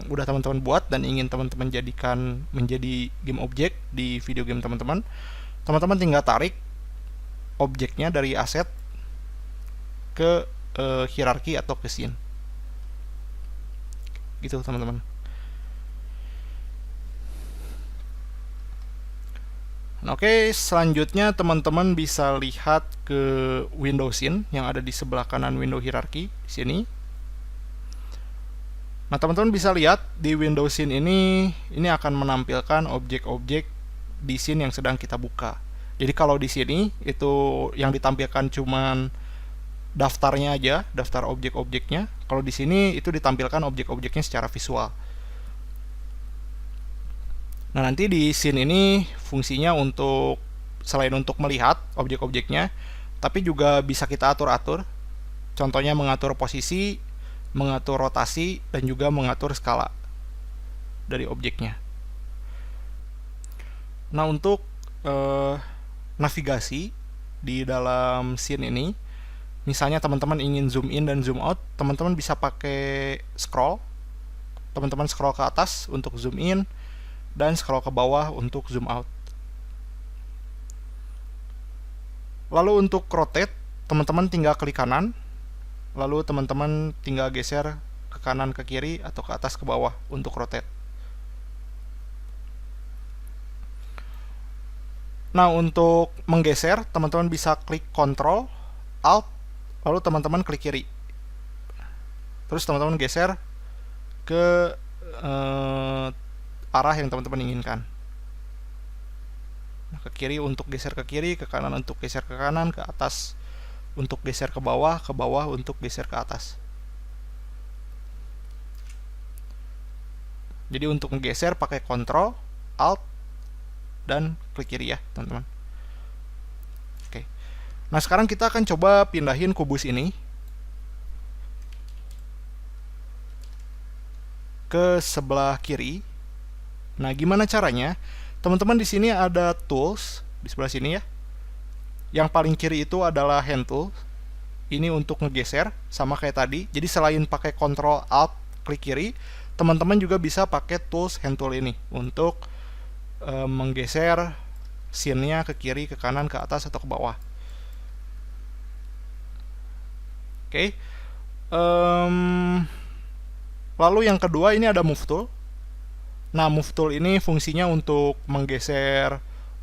udah teman-teman buat dan ingin teman-teman jadikan menjadi game objek di video game teman-teman tinggal tarik objeknya dari aset ke hierarki atau ke scene. Gitu teman-teman. Nah, oke, selanjutnya teman-teman bisa lihat ke window scene yang ada di sebelah kanan window hierarki di sini. Nah, teman-teman bisa lihat di window scene ini akan menampilkan objek-objek di scene yang sedang kita buka. Jadi kalau di sini itu yang ditampilkan cuman daftarnya aja, daftar objek-objeknya. Kalau di sini itu ditampilkan objek-objeknya secara visual. Nah, nanti di scene ini fungsinya untuk selain untuk melihat objek-objeknya, tapi juga bisa kita atur-atur. Contohnya mengatur posisi, mengatur rotasi, dan juga mengatur skala dari objeknya. Nah, untuk navigasi di dalam scene ini, misalnya teman-teman ingin zoom in dan zoom out, teman-teman bisa pakai scroll. Teman-teman scroll ke atas untuk zoom in, dan scroll ke bawah untuk zoom out. Lalu untuk rotate, teman-teman tinggal klik kanan, lalu teman-teman tinggal geser ke kanan, ke kiri, atau ke atas, ke bawah untuk rotate. Nah, untuk menggeser, teman-teman bisa klik Ctrl, Alt, lalu teman-teman klik kiri. Terus teman-teman geser ke arah yang teman-teman inginkan. Nah, ke kiri untuk geser ke kiri, ke kanan untuk geser ke kanan, ke atas untuk geser ke bawah untuk geser ke atas. Jadi untuk menggeser pakai Ctrl, Alt, dan klik kiri ya, teman-teman. Oke. Nah, sekarang kita akan coba pindahin kubus ini ke sebelah kiri. Nah, gimana caranya? Teman-teman, di sini ada tools di sebelah sini ya. Yang paling kiri itu adalah hand tool. Ini untuk ngegeser sama kayak tadi. Jadi selain pakai Ctrl Alt klik kiri, teman-teman juga bisa pakai tools hand tool ini untuk menggeser scene-nya ke kiri, ke kanan, ke atas, atau ke bawah. Oke. Lalu yang kedua ini ada move tool. Nah, move tool ini fungsinya untuk menggeser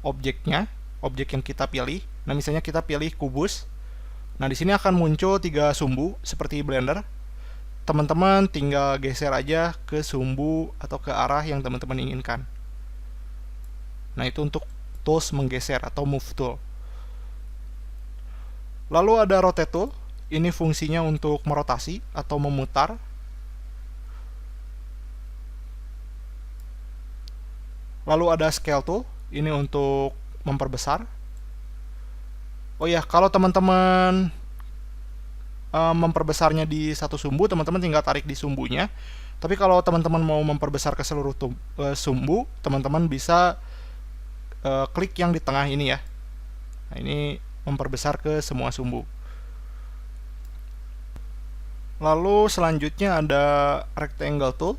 objeknya, objek yang kita pilih. Nah, misalnya kita pilih kubus. Nah, di sini akan muncul 3 sumbu seperti Blender. Teman-teman tinggal geser aja ke sumbu atau ke arah yang teman-teman inginkan. Nah, itu untuk tools menggeser atau move tool. Lalu ada rotate tool. Ini fungsinya untuk merotasi atau memutar. Lalu ada scale tool. Ini untuk memperbesar. Oh ya, kalau teman-teman memperbesarnya di satu sumbu, teman-teman tinggal tarik di sumbunya. Tapi kalau teman-teman mau memperbesar ke seluruh sumbu, teman-teman bisa klik yang di tengah ini ya. Nah, ini memperbesar ke semua sumbu. Lalu selanjutnya ada rectangle tool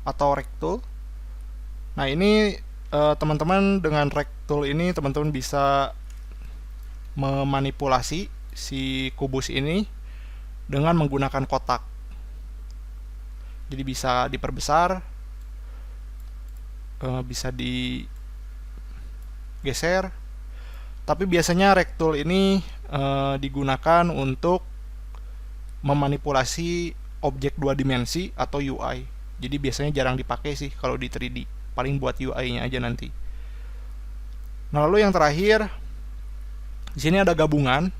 atau rect tool. Nah, ini teman-teman dengan rect tool ini teman-teman bisa memanipulasi si kubus ini dengan menggunakan kotak. Jadi bisa diperbesar, bisa digeser. Tapi biasanya rect tool ini digunakan untuk memanipulasi objek 2 dimensi atau UI. Jadi biasanya jarang dipakai sih kalau di 3D. Paling buat UI-nya aja nanti. Nah, lalu yang terakhir, di sini ada gabungan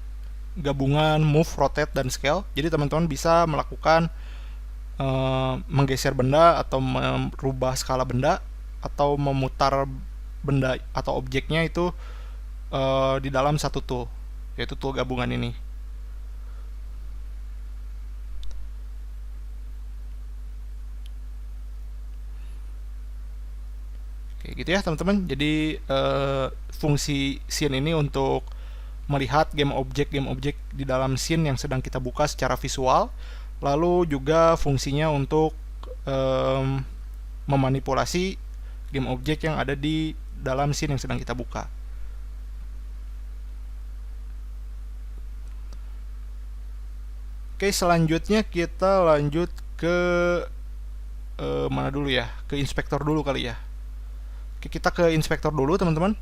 move, rotate, dan scale. Jadi teman-teman bisa melakukan menggeser benda atau merubah skala benda atau memutar benda atau objeknya itu di dalam satu tool, yaitu tool gabungan ini. Oke, gitu ya teman-teman. Jadi fungsi scene ini untuk melihat game objek di dalam scene yang sedang kita buka secara visual. Lalu juga fungsinya untuk memanipulasi game objek yang ada di dalam scene yang sedang kita buka. Oke, selanjutnya kita lanjut ke mana dulu ya? Ke inspektor dulu kali ya. Oke, kita ke inspektor dulu teman-teman.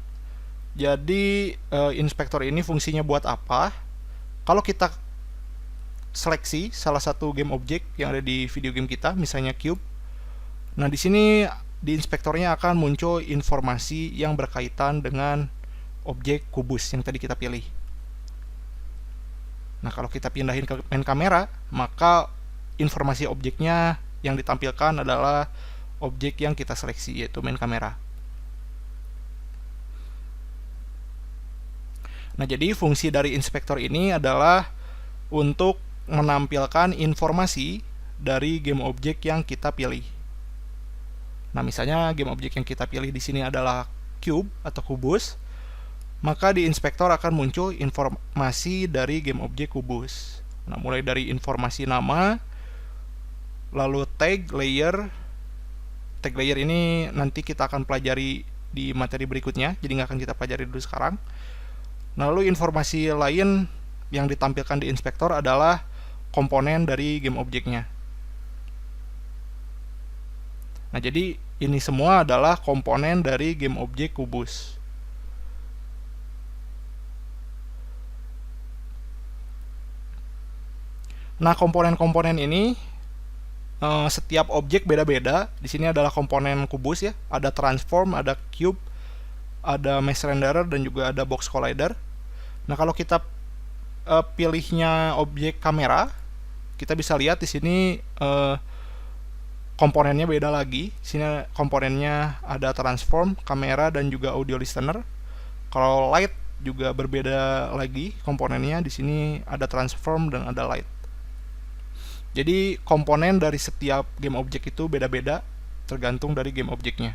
Jadi inspektor ini fungsinya buat apa? Kalau kita seleksi salah satu game objek yang ada di video game kita, misalnya cube. Nah, di sini di inspektornya akan muncul informasi yang berkaitan dengan objek kubus yang tadi kita pilih. Nah, kalau kita pindahin ke main kamera, maka informasi objeknya yang ditampilkan adalah objek yang kita seleksi, yaitu main kamera. Nah, jadi fungsi dari inspektor ini adalah untuk menampilkan informasi dari game objek yang kita pilih. Nah, misalnya game objek yang kita pilih di sini adalah cube atau kubus, maka di inspektor akan muncul informasi dari game objek kubus. Nah, mulai dari informasi nama, lalu tag layer. Tag layer ini nanti kita akan pelajari di materi berikutnya, jadi nggak akan kita pelajari dulu sekarang. Nah, lalu informasi lain yang ditampilkan di inspektor adalah komponen dari game objeknya. Nah, jadi ini semua adalah komponen dari game objek kubus. Nah, komponen-komponen ini setiap objek beda-beda. Di sini adalah komponen kubus ya, ada transform, ada cube, ada mesh renderer, dan juga ada box collider. Nah, kalau kita pilihnya objek kamera, kita bisa lihat di sini komponennya beda lagi. Di sini komponennya ada transform, kamera, dan juga audio listener. Kalau light juga berbeda lagi komponennya. Di sini ada transform dan ada light. Jadi komponen dari setiap game objek itu beda-beda tergantung dari game objeknya.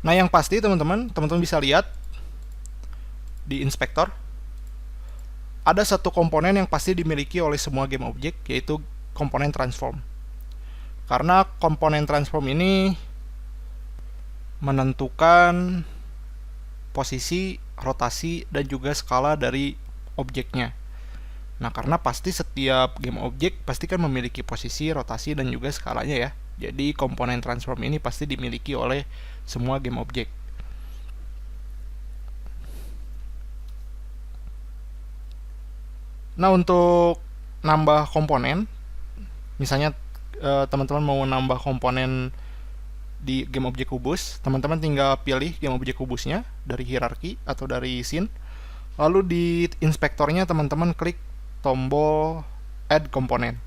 Nah, yang pasti teman-teman bisa lihat di inspektor ada satu komponen yang pasti dimiliki oleh semua game objek, yaitu komponen transform. Karena komponen transform ini menentukan posisi, rotasi, dan juga skala dari objeknya. Nah, karena pasti setiap game objek pasti kan memiliki posisi, rotasi, dan juga skalanya ya. Jadi komponen transform ini pasti dimiliki oleh semua game objek. Nah, untuk nambah komponen, misalnya teman-teman mau nambah komponen di game objek kubus, teman-teman tinggal pilih game objek kubusnya dari hierarki atau dari scene. Lalu di inspektornya teman-teman klik tombol add component.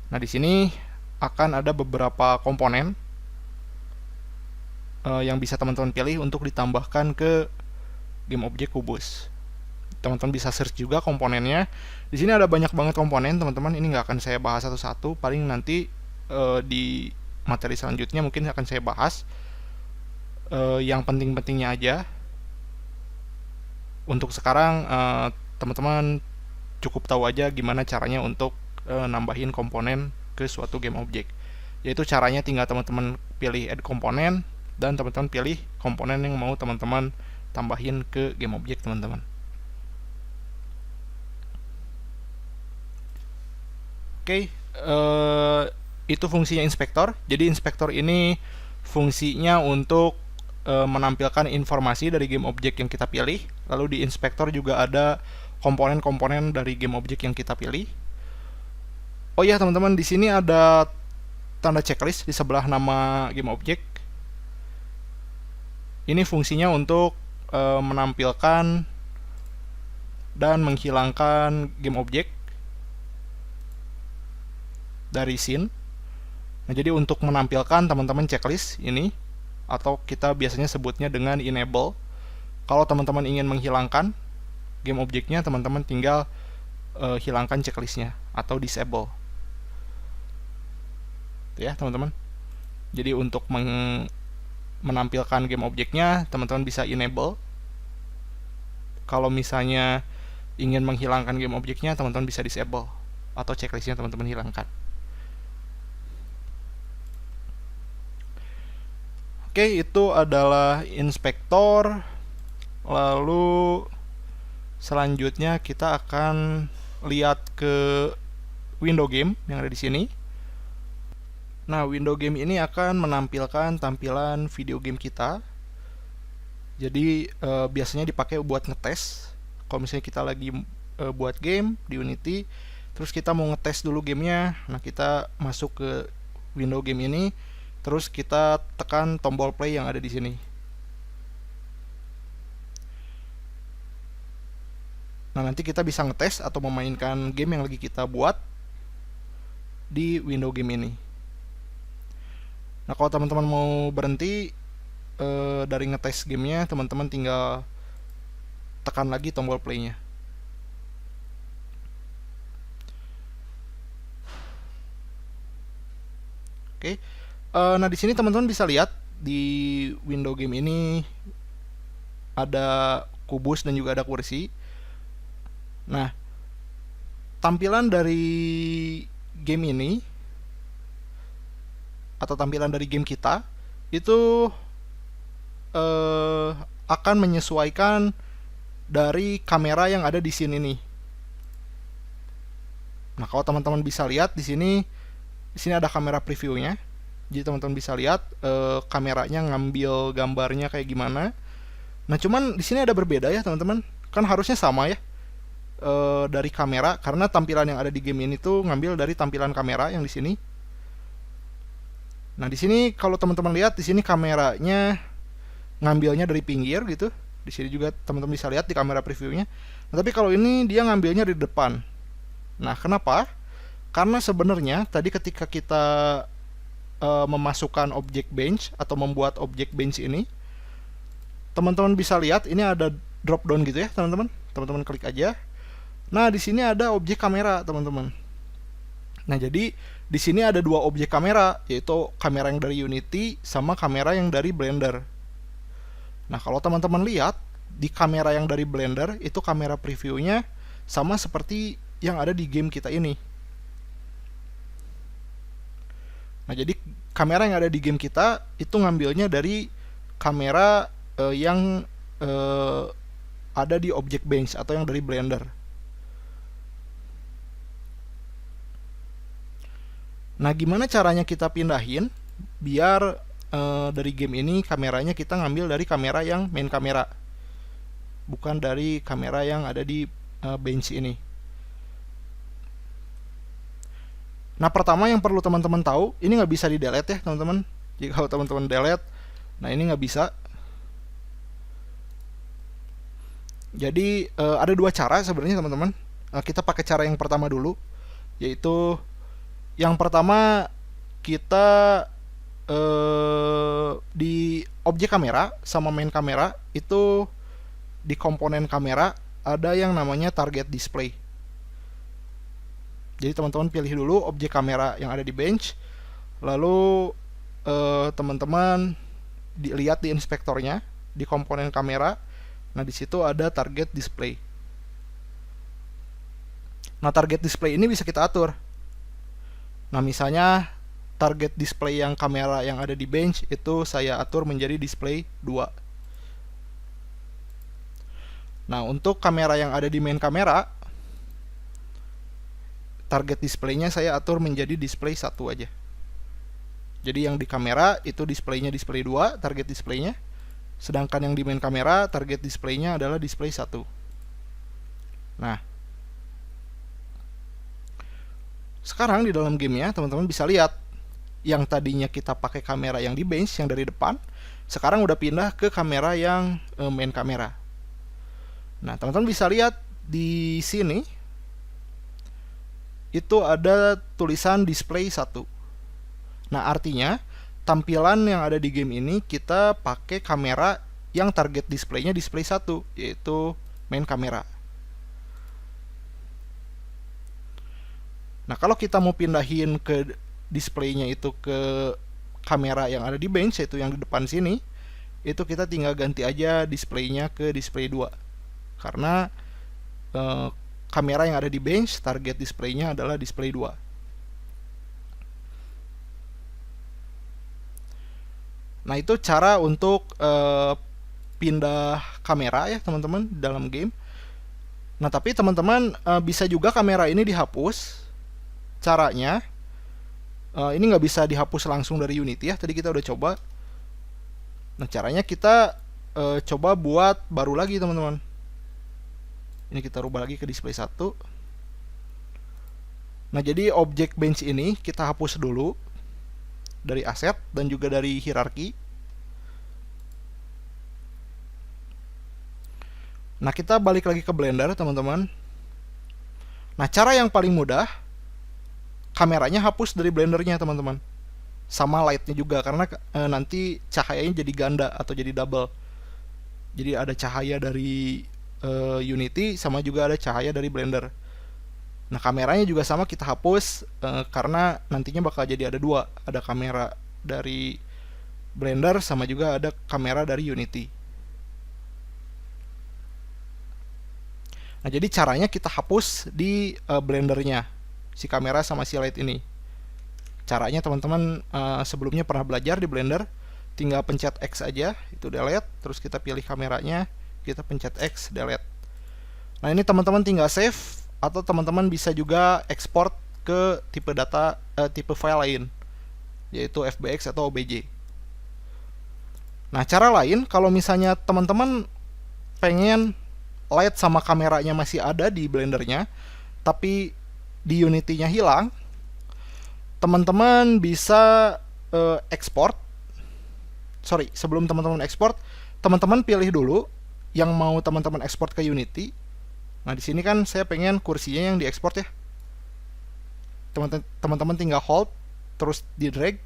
Nah, di sini akan ada beberapa komponen yang bisa teman-teman pilih untuk ditambahkan ke game objek kubus. Teman-teman bisa search juga komponennya. Di sini ada banyak banget komponen, teman-teman. Ini nggak akan saya bahas satu-satu. Paling nanti di materi selanjutnya mungkin akan saya bahas yang penting-pentingnya aja. Untuk sekarang teman-teman cukup tahu aja gimana caranya untuk nambahin komponen ke suatu game objek. Yaitu caranya tinggal teman-teman pilih add komponen dan teman-teman pilih komponen yang mau teman-teman tambahin ke game objek teman-teman. Oke, itu fungsinya inspektor. Jadi inspektor ini fungsinya untuk menampilkan informasi dari game objek yang kita pilih. Lalu di inspektor juga ada komponen-komponen dari game objek yang kita pilih. Oh ya teman-teman, di sini ada tanda checklist di sebelah nama game objek. Ini fungsinya untuk menampilkan dan menghilangkan game objek dari scene. Nah, jadi untuk menampilkan teman-teman checklist ini, atau kita biasanya sebutnya dengan enable. Kalau teman-teman ingin menghilangkan game objeknya, teman-teman tinggal hilangkan checklistnya atau disable. Itu ya teman-teman. Jadi untuk menampilkan game objeknya, teman-teman bisa enable. Kalau misalnya ingin menghilangkan game objeknya, teman-teman bisa disable atau checklistnya teman-teman hilangkan. Oke, itu adalah inspektor. Lalu selanjutnya kita akan lihat ke window game yang ada di sini. Nah, window game ini akan menampilkan tampilan video game kita. Jadi biasanya dipakai buat ngetes. Kalau misalnya kita lagi buat game di Unity, terus kita mau ngetes dulu gamenya, nah kita masuk ke window game ini. Terus kita tekan tombol play yang ada di sini. Nah, nanti kita bisa ngetes atau memainkan game yang lagi kita buat di window game ini. Nah, kalau teman-teman mau berhenti dari ngetes gamenya, teman-teman tinggal tekan lagi tombol play-nya. Oke. Nah, di sini teman-teman bisa lihat di window game ini ada kubus dan juga ada kursi. Nah, tampilan dari game ini atau tampilan dari game kita itu akan menyesuaikan dari kamera yang ada di sini nih. Nah, kalau teman-teman bisa lihat di sini ada kamera previewnya. Jadi teman-teman bisa lihat kameranya ngambil gambarnya kayak gimana. Nah, cuman di sini ada berbeda ya teman-teman. Kan harusnya sama ya dari kamera, karena tampilan yang ada di game ini tuh ngambil dari tampilan kamera yang di sini. Nah, di sini kalau teman-teman lihat di sini kameranya ngambilnya dari pinggir gitu. Di sini juga teman-teman bisa lihat di kamera previewnya. Nah, tapi kalau ini dia ngambilnya dari depan. Nah, kenapa? Karena sebenarnya tadi ketika kita memasukkan objek bench atau membuat objek bench ini, teman-teman bisa lihat ini ada drop down gitu ya, teman-teman. Teman-teman klik aja. Nah, di sini ada objek kamera, teman-teman. Nah, jadi di sini ada dua objek kamera, yaitu kamera yang dari Unity sama kamera yang dari Blender. Nah, kalau teman-teman lihat di kamera yang dari Blender itu kamera previewnya sama seperti yang ada di game kita ini. Nah, jadi kamera yang ada di game kita itu ngambilnya dari kamera yang ada di object bench atau yang dari Blender. Nah, gimana caranya kita pindahin biar dari game ini kameranya kita ngambil dari kamera yang main kamera, bukan dari kamera yang ada di bench ini. Nah, pertama yang perlu teman-teman tahu, ini nggak bisa di delete ya teman-teman. Jika kalau teman-teman delete, nah ini nggak bisa. Jadi ada dua cara sebenarnya teman-teman. Kita pakai cara yang pertama dulu, yaitu yang pertama kita di objek kamera sama main kamera itu di komponen kamera ada yang namanya target display. Jadi teman-teman pilih dulu objek kamera yang ada di bench, lalu teman-teman lihat di inspektornya di komponen kamera. Nah, di situ ada target display. Nah, target display ini bisa kita atur. Nah, misalnya target display yang kamera yang ada di bench itu saya atur menjadi display 2. Nah, untuk kamera yang ada di main kamera, target displaynya saya atur menjadi display 1 aja. Jadi yang di kamera itu displaynya display 2, target displaynya. Sedangkan yang di main kamera target displaynya adalah display 1. Nah, sekarang di dalam gamenya teman-teman bisa lihat yang tadinya kita pakai kamera yang di bench yang dari depan, sekarang udah pindah ke kamera yang main kamera. Nah, teman-teman bisa lihat di sini itu ada tulisan display 1. Nah, artinya tampilan yang ada di game ini kita pakai kamera yang target displaynya display 1, yaitu main kamera. Nah, kalau kita mau pindahin ke displaynya itu ke kamera yang ada di bench, yaitu yang di depan sini, itu kita tinggal ganti aja displaynya ke display 2. Karena kamera yang ada di bench target displaynya adalah display 2. Nah, itu cara untuk pindah kamera ya teman-teman dalam game. Nah, tapi teman-teman bisa juga kamera ini dihapus. Caranya ini nggak bisa dihapus langsung dari Unity ya, tadi kita udah coba. Nah, caranya kita coba buat baru lagi teman-teman. Ini kita rubah lagi ke display 1. Nah, jadi objek bench ini kita hapus dulu dari aset dan juga dari hierarki. Nah, kita balik lagi ke Blender, teman-teman. Nah, cara yang paling mudah, kameranya hapus dari Blendernya, teman-teman. Sama lightnya juga, karena nanti cahayanya jadi ganda atau jadi double. Jadi ada cahaya dari Unity, sama juga ada cahaya dari Blender. Nah, kameranya juga sama kita hapus, karena nantinya bakal jadi ada dua. Ada kamera dari Blender, sama juga ada kamera dari Unity. Nah, jadi caranya kita hapus di Blendernya, si kamera sama si light ini. Caranya teman-teman sebelumnya pernah belajar di Blender, tinggal pencet X aja, itu delete, terus kita pilih kameranya, kita pencet X, delete. Nah, ini teman-teman tinggal save, atau teman-teman bisa juga export ke tipe file lain, yaitu FBX atau OBJ. Nah, cara lain, kalau misalnya teman-teman pengen light sama kameranya masih ada di Blendernya, tapi di Unity-nya hilang, teman-teman bisa export. Sorry, sebelum teman-teman export, teman-teman pilih dulu yang mau teman-teman export ke Unity. Nah, di sini kan saya pengen kursinya yang diekspor ya. Teman-teman tinggal hold, terus di drag,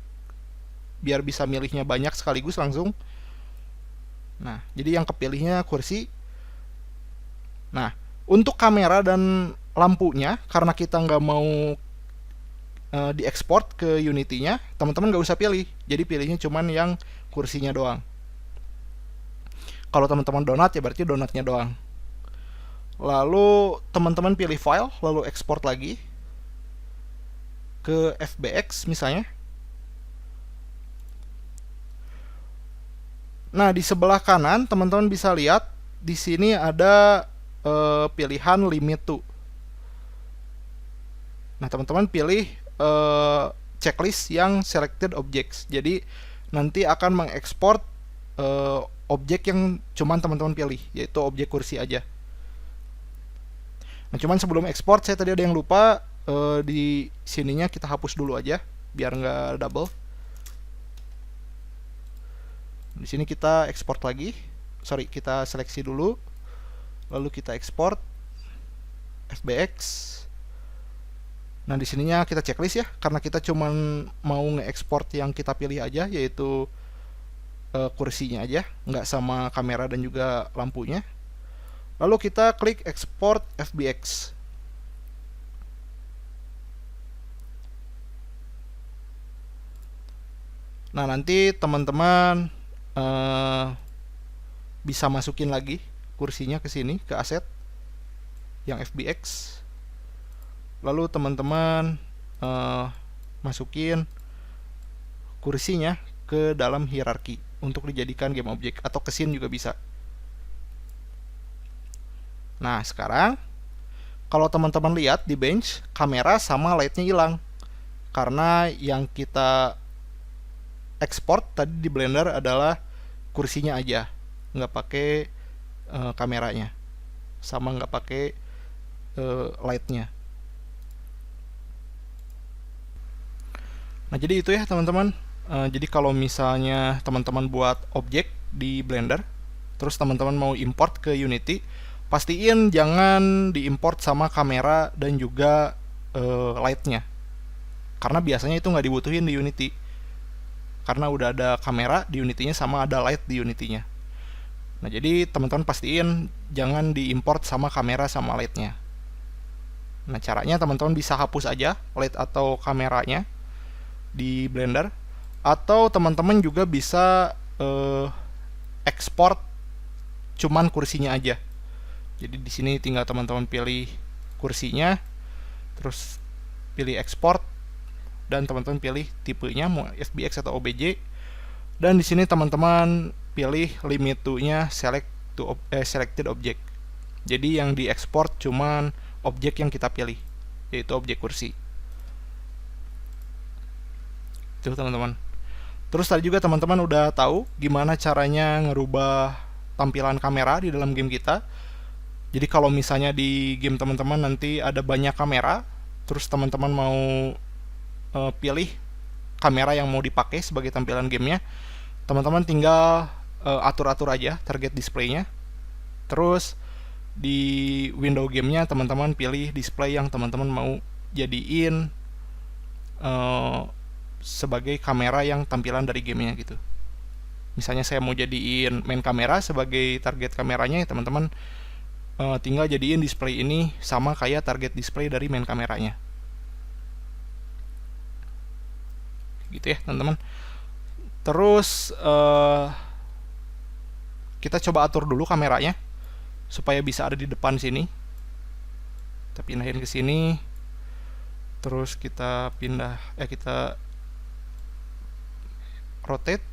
biar bisa milihnya banyak sekaligus langsung. Nah, jadi yang kepilihnya kursi. Nah, untuk kamera dan lampunya, karena kita nggak mau diekspor ke Unity-nya, teman-teman nggak usah pilih. Jadi pilihnya cuman yang kursinya doang. Kalau teman-teman donat, ya berarti donatnya doang. Lalu teman-teman pilih file, lalu ekspor lagi ke FBX misalnya. Nah, di sebelah kanan teman-teman bisa lihat di sini ada pilihan limit to. Nah, teman-teman pilih checklist yang selected objects. Jadi nanti akan mengekspor objek yang cuman teman-teman pilih, yaitu objek kursi aja. Nah, cuman sebelum ekspor saya tadi ada yang lupa, di sininya kita hapus dulu aja biar nggak double. Di sini kita ekspor lagi. Sorry, kita seleksi dulu. Lalu kita ekspor FBX. Nah, di sininya kita checklist ya, karena kita cuman mau nge-export yang kita pilih aja, yaitu kursinya aja, nggak sama kamera dan juga lampunya. Lalu kita klik export FBX. Nah, nanti teman-teman bisa masukin lagi kursinya ke sini, ke aset yang FBX. Lalu teman-teman masukin kursinya ke dalam hierarki untuk dijadikan game object, atau ke scene juga bisa. Nah, sekarang kalau teman-teman lihat di bench, kamera sama lightnya hilang, karena yang kita export tadi di Blender adalah kursinya aja, nggak pakai kameranya, sama nggak pakai lightnya. Nah, jadi itu ya teman-teman. Jadi kalau misalnya teman-teman buat objek di Blender, terus teman-teman mau import ke Unity, pastiin jangan diimport sama kamera dan juga lightnya, karena biasanya itu nggak dibutuhin di Unity, karena udah ada kamera di Unity-nya sama ada light di Unity-nya. Nah, jadi teman-teman pastiin jangan diimport sama kamera sama light-nya. Nah, caranya teman-teman bisa hapus aja light atau kameranya di Blender, atau teman-teman juga bisa ekspor cuman kursinya aja. Jadi di sini tinggal teman-teman pilih kursinya, terus pilih export, dan teman-teman pilih tipenya mau FBX atau OBJ. Dan di sini teman-teman pilih limit to-nya selected object. Jadi yang diekspor cuman objek yang kita pilih, yaitu objek kursi. Itu teman-teman. Terus tadi juga teman-teman udah tahu gimana caranya ngerubah tampilan kamera di dalam game kita. Jadi kalau misalnya di game teman-teman nanti ada banyak kamera, terus teman-teman mau pilih kamera yang mau dipakai sebagai tampilan gamenya, teman-teman tinggal atur-atur aja target display-nya. Terus di window gamenya teman-teman pilih display yang teman-teman mau jadiin sebagai kamera yang tampilan dari gamenya gitu. Misalnya saya mau jadiin main kamera sebagai target kameranya, ya teman-teman tinggal jadiin display ini sama kayak target display dari main kameranya. Gitu ya teman-teman. Terus kita coba atur dulu kameranya supaya bisa ada di depan sini. Kita pindahin ke sini. Terus kita kita rotate.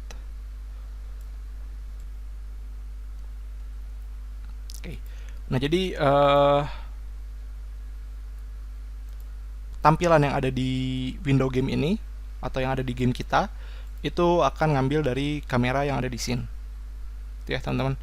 Oke. Nah, jadi tampilan yang ada di window game ini atau yang ada di game kita itu akan ngambil dari kamera yang ada di scene. Itu ya, teman-teman.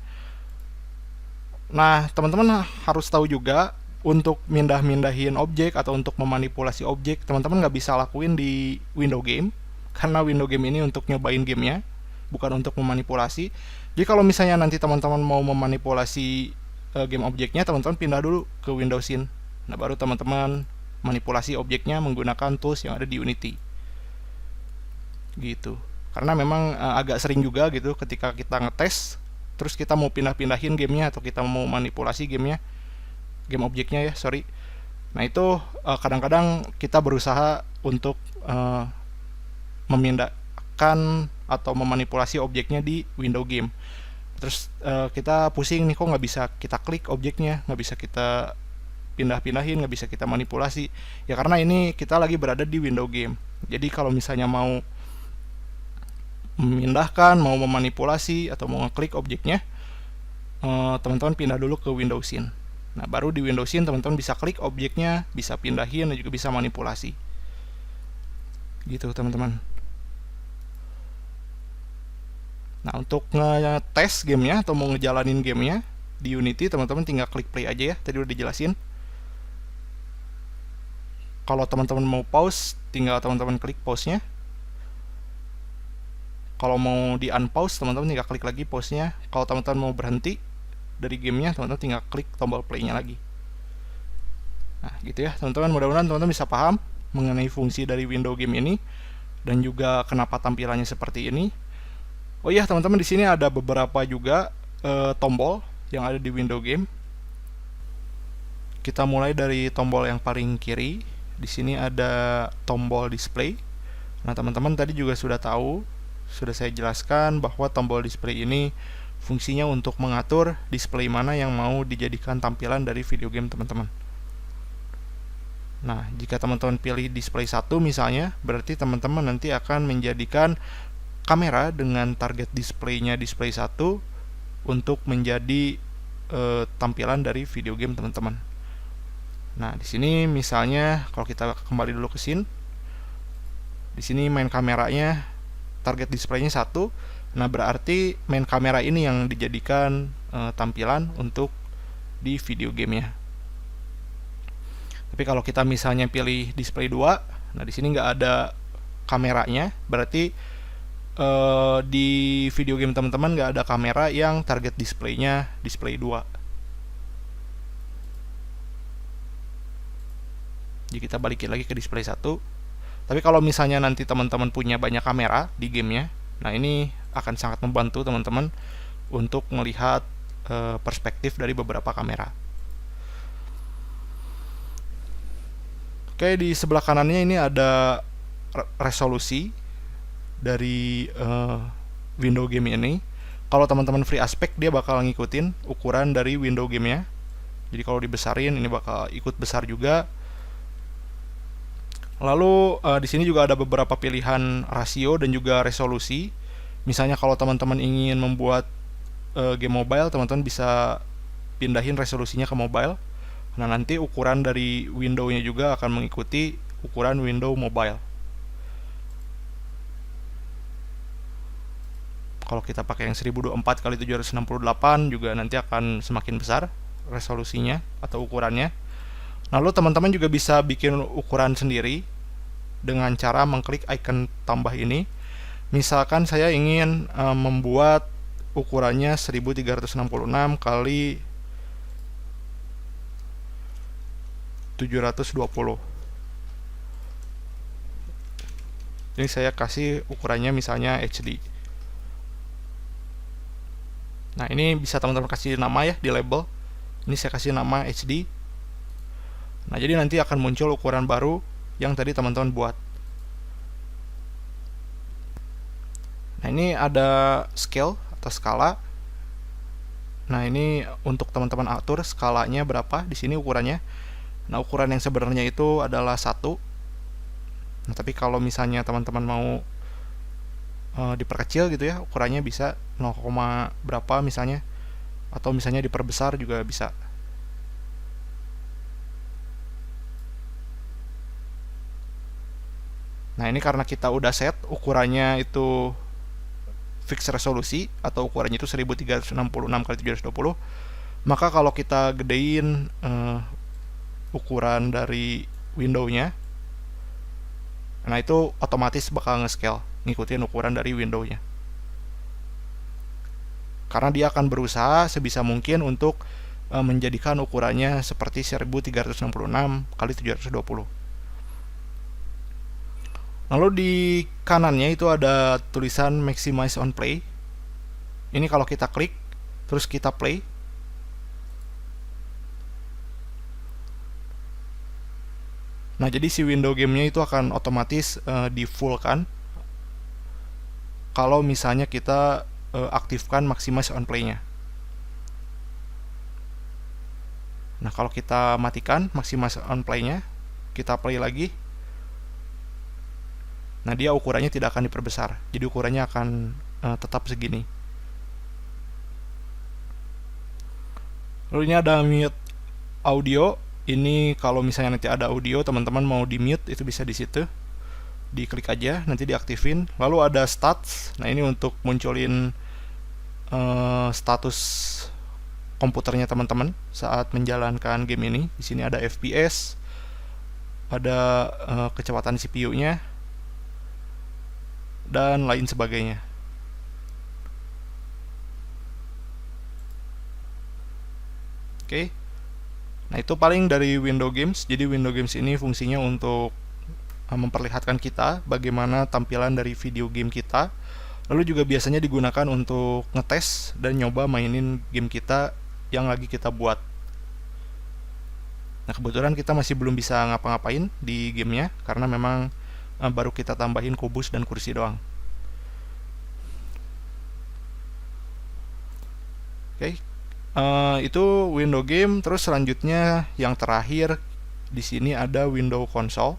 Nah, teman-teman harus tahu juga untuk mindahin objek atau untuk memanipulasi objek, teman-teman nggak bisa lakuin di window game karena window game ini untuk nyobain gamenya, bukan untuk memanipulasi. Jadi kalau misalnya nanti teman-teman mau memanipulasi game objeknya, teman-teman pindah dulu ke window scene. Nah, baru teman-teman manipulasi objeknya menggunakan tools yang ada di Unity. Gitu. Karena memang agak sering juga gitu ketika kita ngetes, terus kita mau pindah-pindahin gamenya atau kita mau manipulasi gamenya, game objeknya ya, sorry. Nah, itu kadang-kadang kita berusaha untuk memindahkan atau memanipulasi objeknya di window game. Terus kita pusing nih, kok nggak bisa kita klik objeknya, nggak bisa kita pindah-pindahin, nggak bisa kita manipulasi. Ya karena ini kita lagi berada di window game. Jadi kalau misalnya mau memindahkan, mau memanipulasi, atau mau ngeklik objeknya, teman-teman pindah dulu ke window scene. Nah, baru di window scene teman-teman bisa klik objeknya, bisa pindahin, dan juga bisa manipulasi. Gitu, teman-teman. Nah, untuk ngetes gamenya atau mau ngejalanin gamenya di Unity, teman-teman tinggal klik play aja ya, tadi udah dijelasin. Kalau teman-teman mau pause, tinggal teman-teman klik pause-nya. Kalau mau di unpause, teman-teman tinggal klik lagi pause-nya. Kalau teman-teman mau berhenti dari gamenya, teman-teman tinggal klik tombol play-nya lagi. Nah, gitu ya teman-teman. Mudah-mudahan teman-teman bisa paham mengenai fungsi dari window game ini dan juga kenapa tampilannya seperti ini. Oh iya teman-teman, di sini ada beberapa juga tombol yang ada di window game. Kita mulai dari tombol yang paling kiri. Di sini ada tombol display. Nah, teman-teman tadi juga sudah tahu, sudah saya jelaskan bahwa tombol display ini fungsinya untuk mengatur display mana yang mau dijadikan tampilan dari video game teman-teman. Nah, jika teman-teman pilih display 1 misalnya, berarti teman-teman nanti akan menjadikan kamera dengan target displaynya display 1 untuk menjadi tampilan dari video game teman-teman. Nah, di sini misalnya kalau kita kembali dulu ke scene, di sini main kameranya target displaynya 1. Nah, berarti main kamera ini yang dijadikan tampilan untuk di video gamenya. Tapi kalau kita misalnya pilih display 2, nah di sini nggak ada kameranya, berarti di video game teman-teman nggak ada kamera yang target displaynya display 2. Jadi kita balikin lagi ke display 1. Tapi kalau misalnya nanti teman-teman punya banyak kamera di gamenya, nah ini akan sangat membantu teman-teman untuk melihat perspektif dari beberapa kamera. Oke, di sebelah kanannya ini ada resolusi dari window game ini. Kalau teman-teman free aspect, dia bakal ngikutin ukuran dari window gamenya. Jadi kalau dibesarin, ini bakal ikut besar juga. Lalu di sini juga ada beberapa pilihan rasio dan juga resolusi. Misalnya kalau teman-teman ingin membuat game mobile, teman-teman bisa pindahin resolusinya ke mobile. Nah, nanti ukuran dari window-nya juga akan mengikuti ukuran window mobile. Kalau kita pakai yang 1024x768 juga nanti akan semakin besar resolusinya atau ukurannya. Lalu teman-teman juga bisa bikin ukuran sendiri dengan cara mengklik icon tambah ini. Misalkan saya ingin membuat ukurannya 1366 kali 720. Ini saya kasih ukurannya misalnya HD. Nah, ini bisa teman-teman kasih nama ya di label. Ini saya kasih nama HD. Nah, jadi nanti akan muncul ukuran baru yang tadi teman-teman buat. Nah, ini ada scale atau skala. Nah, ini untuk teman-teman atur skalanya berapa, di sini ukurannya. Nah, ukuran yang sebenarnya itu adalah 1. Nah, tapi kalau misalnya teman-teman mau diperkecil gitu ya, ukurannya bisa 0, berapa misalnya, atau misalnya diperbesar juga bisa. Nah, ini karena kita udah set ukurannya itu fix resolusi atau ukurannya itu 1366 kali 720, maka kalau kita gedein ukuran dari windownya, nah itu otomatis bakal nge-scale ngikutin ukuran dari windownya, karena dia akan berusaha sebisa mungkin untuk menjadikan ukurannya seperti 1366 kali 720. Lalu di kanannya itu ada tulisan maximize on play. Ini kalau kita klik terus kita play, nah jadi si window gamenya itu akan otomatis di full kan kalau misalnya kita aktifkan maximize on play-nya. Nah, kalau kita matikan maximize on play-nya, kita play lagi, nah dia ukurannya tidak akan diperbesar, jadi ukurannya akan tetap segini. Lalu ini ada mute audio. Ini kalau misalnya nanti ada audio teman-teman mau di mute, itu bisa di situ, diklik aja nanti diaktifin. Lalu ada stats. Nah, ini untuk munculin status komputernya teman-teman saat menjalankan game ini. Di sini ada FPS, ada kecepatan CPU-nya, dan lain sebagainya. Oke. Nah, itu paling dari window games. Jadi window games ini fungsinya untuk memperlihatkan kita bagaimana tampilan dari video game kita. Lalu juga biasanya digunakan untuk ngetes dan nyoba mainin game kita yang lagi kita buat. Nah, kebetulan kita masih belum bisa ngapa-ngapain di gamenya karena memang baru kita tambahin kubus dan kursi doang. Oke. Itu window game. Terus selanjutnya yang terakhir di sini ada window console.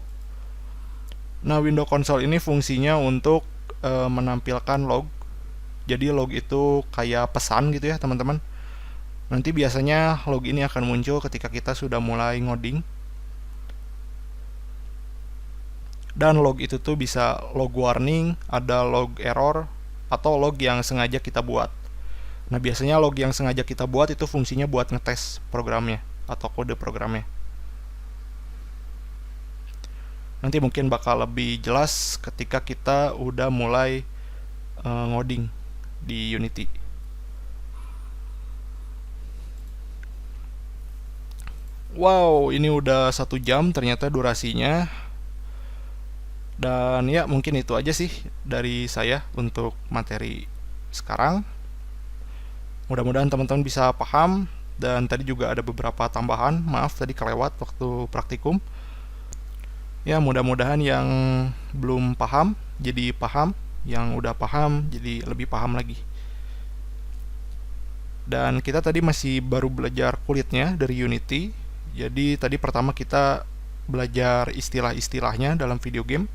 Nah, window console ini fungsinya untuk menampilkan log. Jadi log itu kayak pesan gitu ya teman-teman. Nanti biasanya log ini akan muncul ketika kita sudah mulai ngoding. Dan log itu tuh bisa log warning, ada log error, atau log yang sengaja kita buat. Nah, biasanya log yang sengaja kita buat itu fungsinya buat ngetes programnya atau kode programnya. Nanti mungkin bakal lebih jelas ketika kita udah mulai ngoding di Unity. Wow, ini udah 1 jam ternyata durasinya. Dan ya, mungkin itu aja sih dari saya untuk materi sekarang. Mudah-mudahan teman-teman bisa paham. Dan tadi juga ada beberapa tambahan. Maaf tadi kelewat waktu praktikum. Ya, mudah-mudahan yang belum paham jadi paham, yang udah paham jadi lebih paham lagi. Dan kita tadi masih baru belajar kulitnya dari Unity. Jadi tadi pertama kita belajar istilah-istilahnya dalam video game,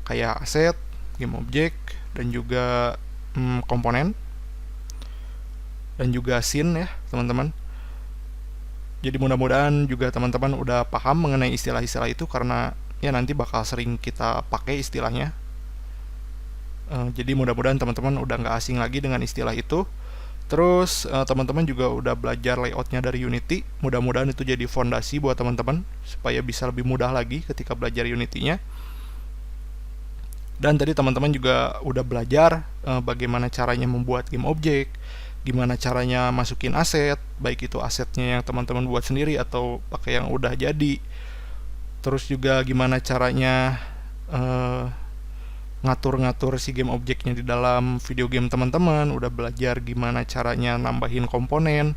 kayak aset, game object, dan juga komponen, dan juga scene ya teman-teman. Jadi mudah-mudahan juga teman-teman udah paham mengenai istilah-istilah itu, karena ya nanti bakal sering kita pakai istilahnya. Jadi mudah-mudahan teman-teman udah nggak asing lagi dengan istilah itu. Terus teman-teman juga udah belajar layoutnya dari Unity. Mudah-mudahan itu jadi fondasi buat teman-teman supaya bisa lebih mudah lagi ketika belajar Unity-nya. Dan tadi teman-teman juga udah belajar bagaimana caranya membuat game object, gimana caranya masukin aset, baik itu asetnya yang teman-teman buat sendiri atau pakai yang udah jadi. terus juga gimana caranya ngatur-ngatur si game objeknya di dalam video game teman-teman, udah belajar gimana caranya nambahin komponen,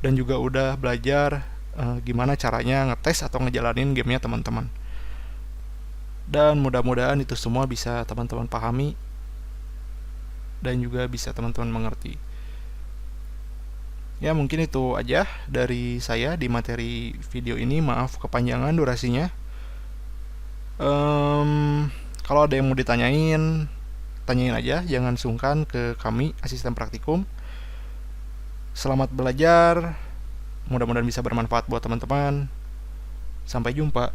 dan juga udah belajar gimana caranya ngetes atau ngejalanin gamenya teman-teman. Dan mudah-mudahan itu semua bisa teman-teman pahami dan juga bisa teman-teman mengerti. Ya, mungkin itu aja dari saya di materi video ini. Maaf kepanjangan durasinya. Kalau ada yang mau ditanyain, tanyain aja, jangan sungkan ke kami, asisten praktikum. Selamat belajar, mudah-mudahan bisa bermanfaat buat teman-teman. Sampai jumpa.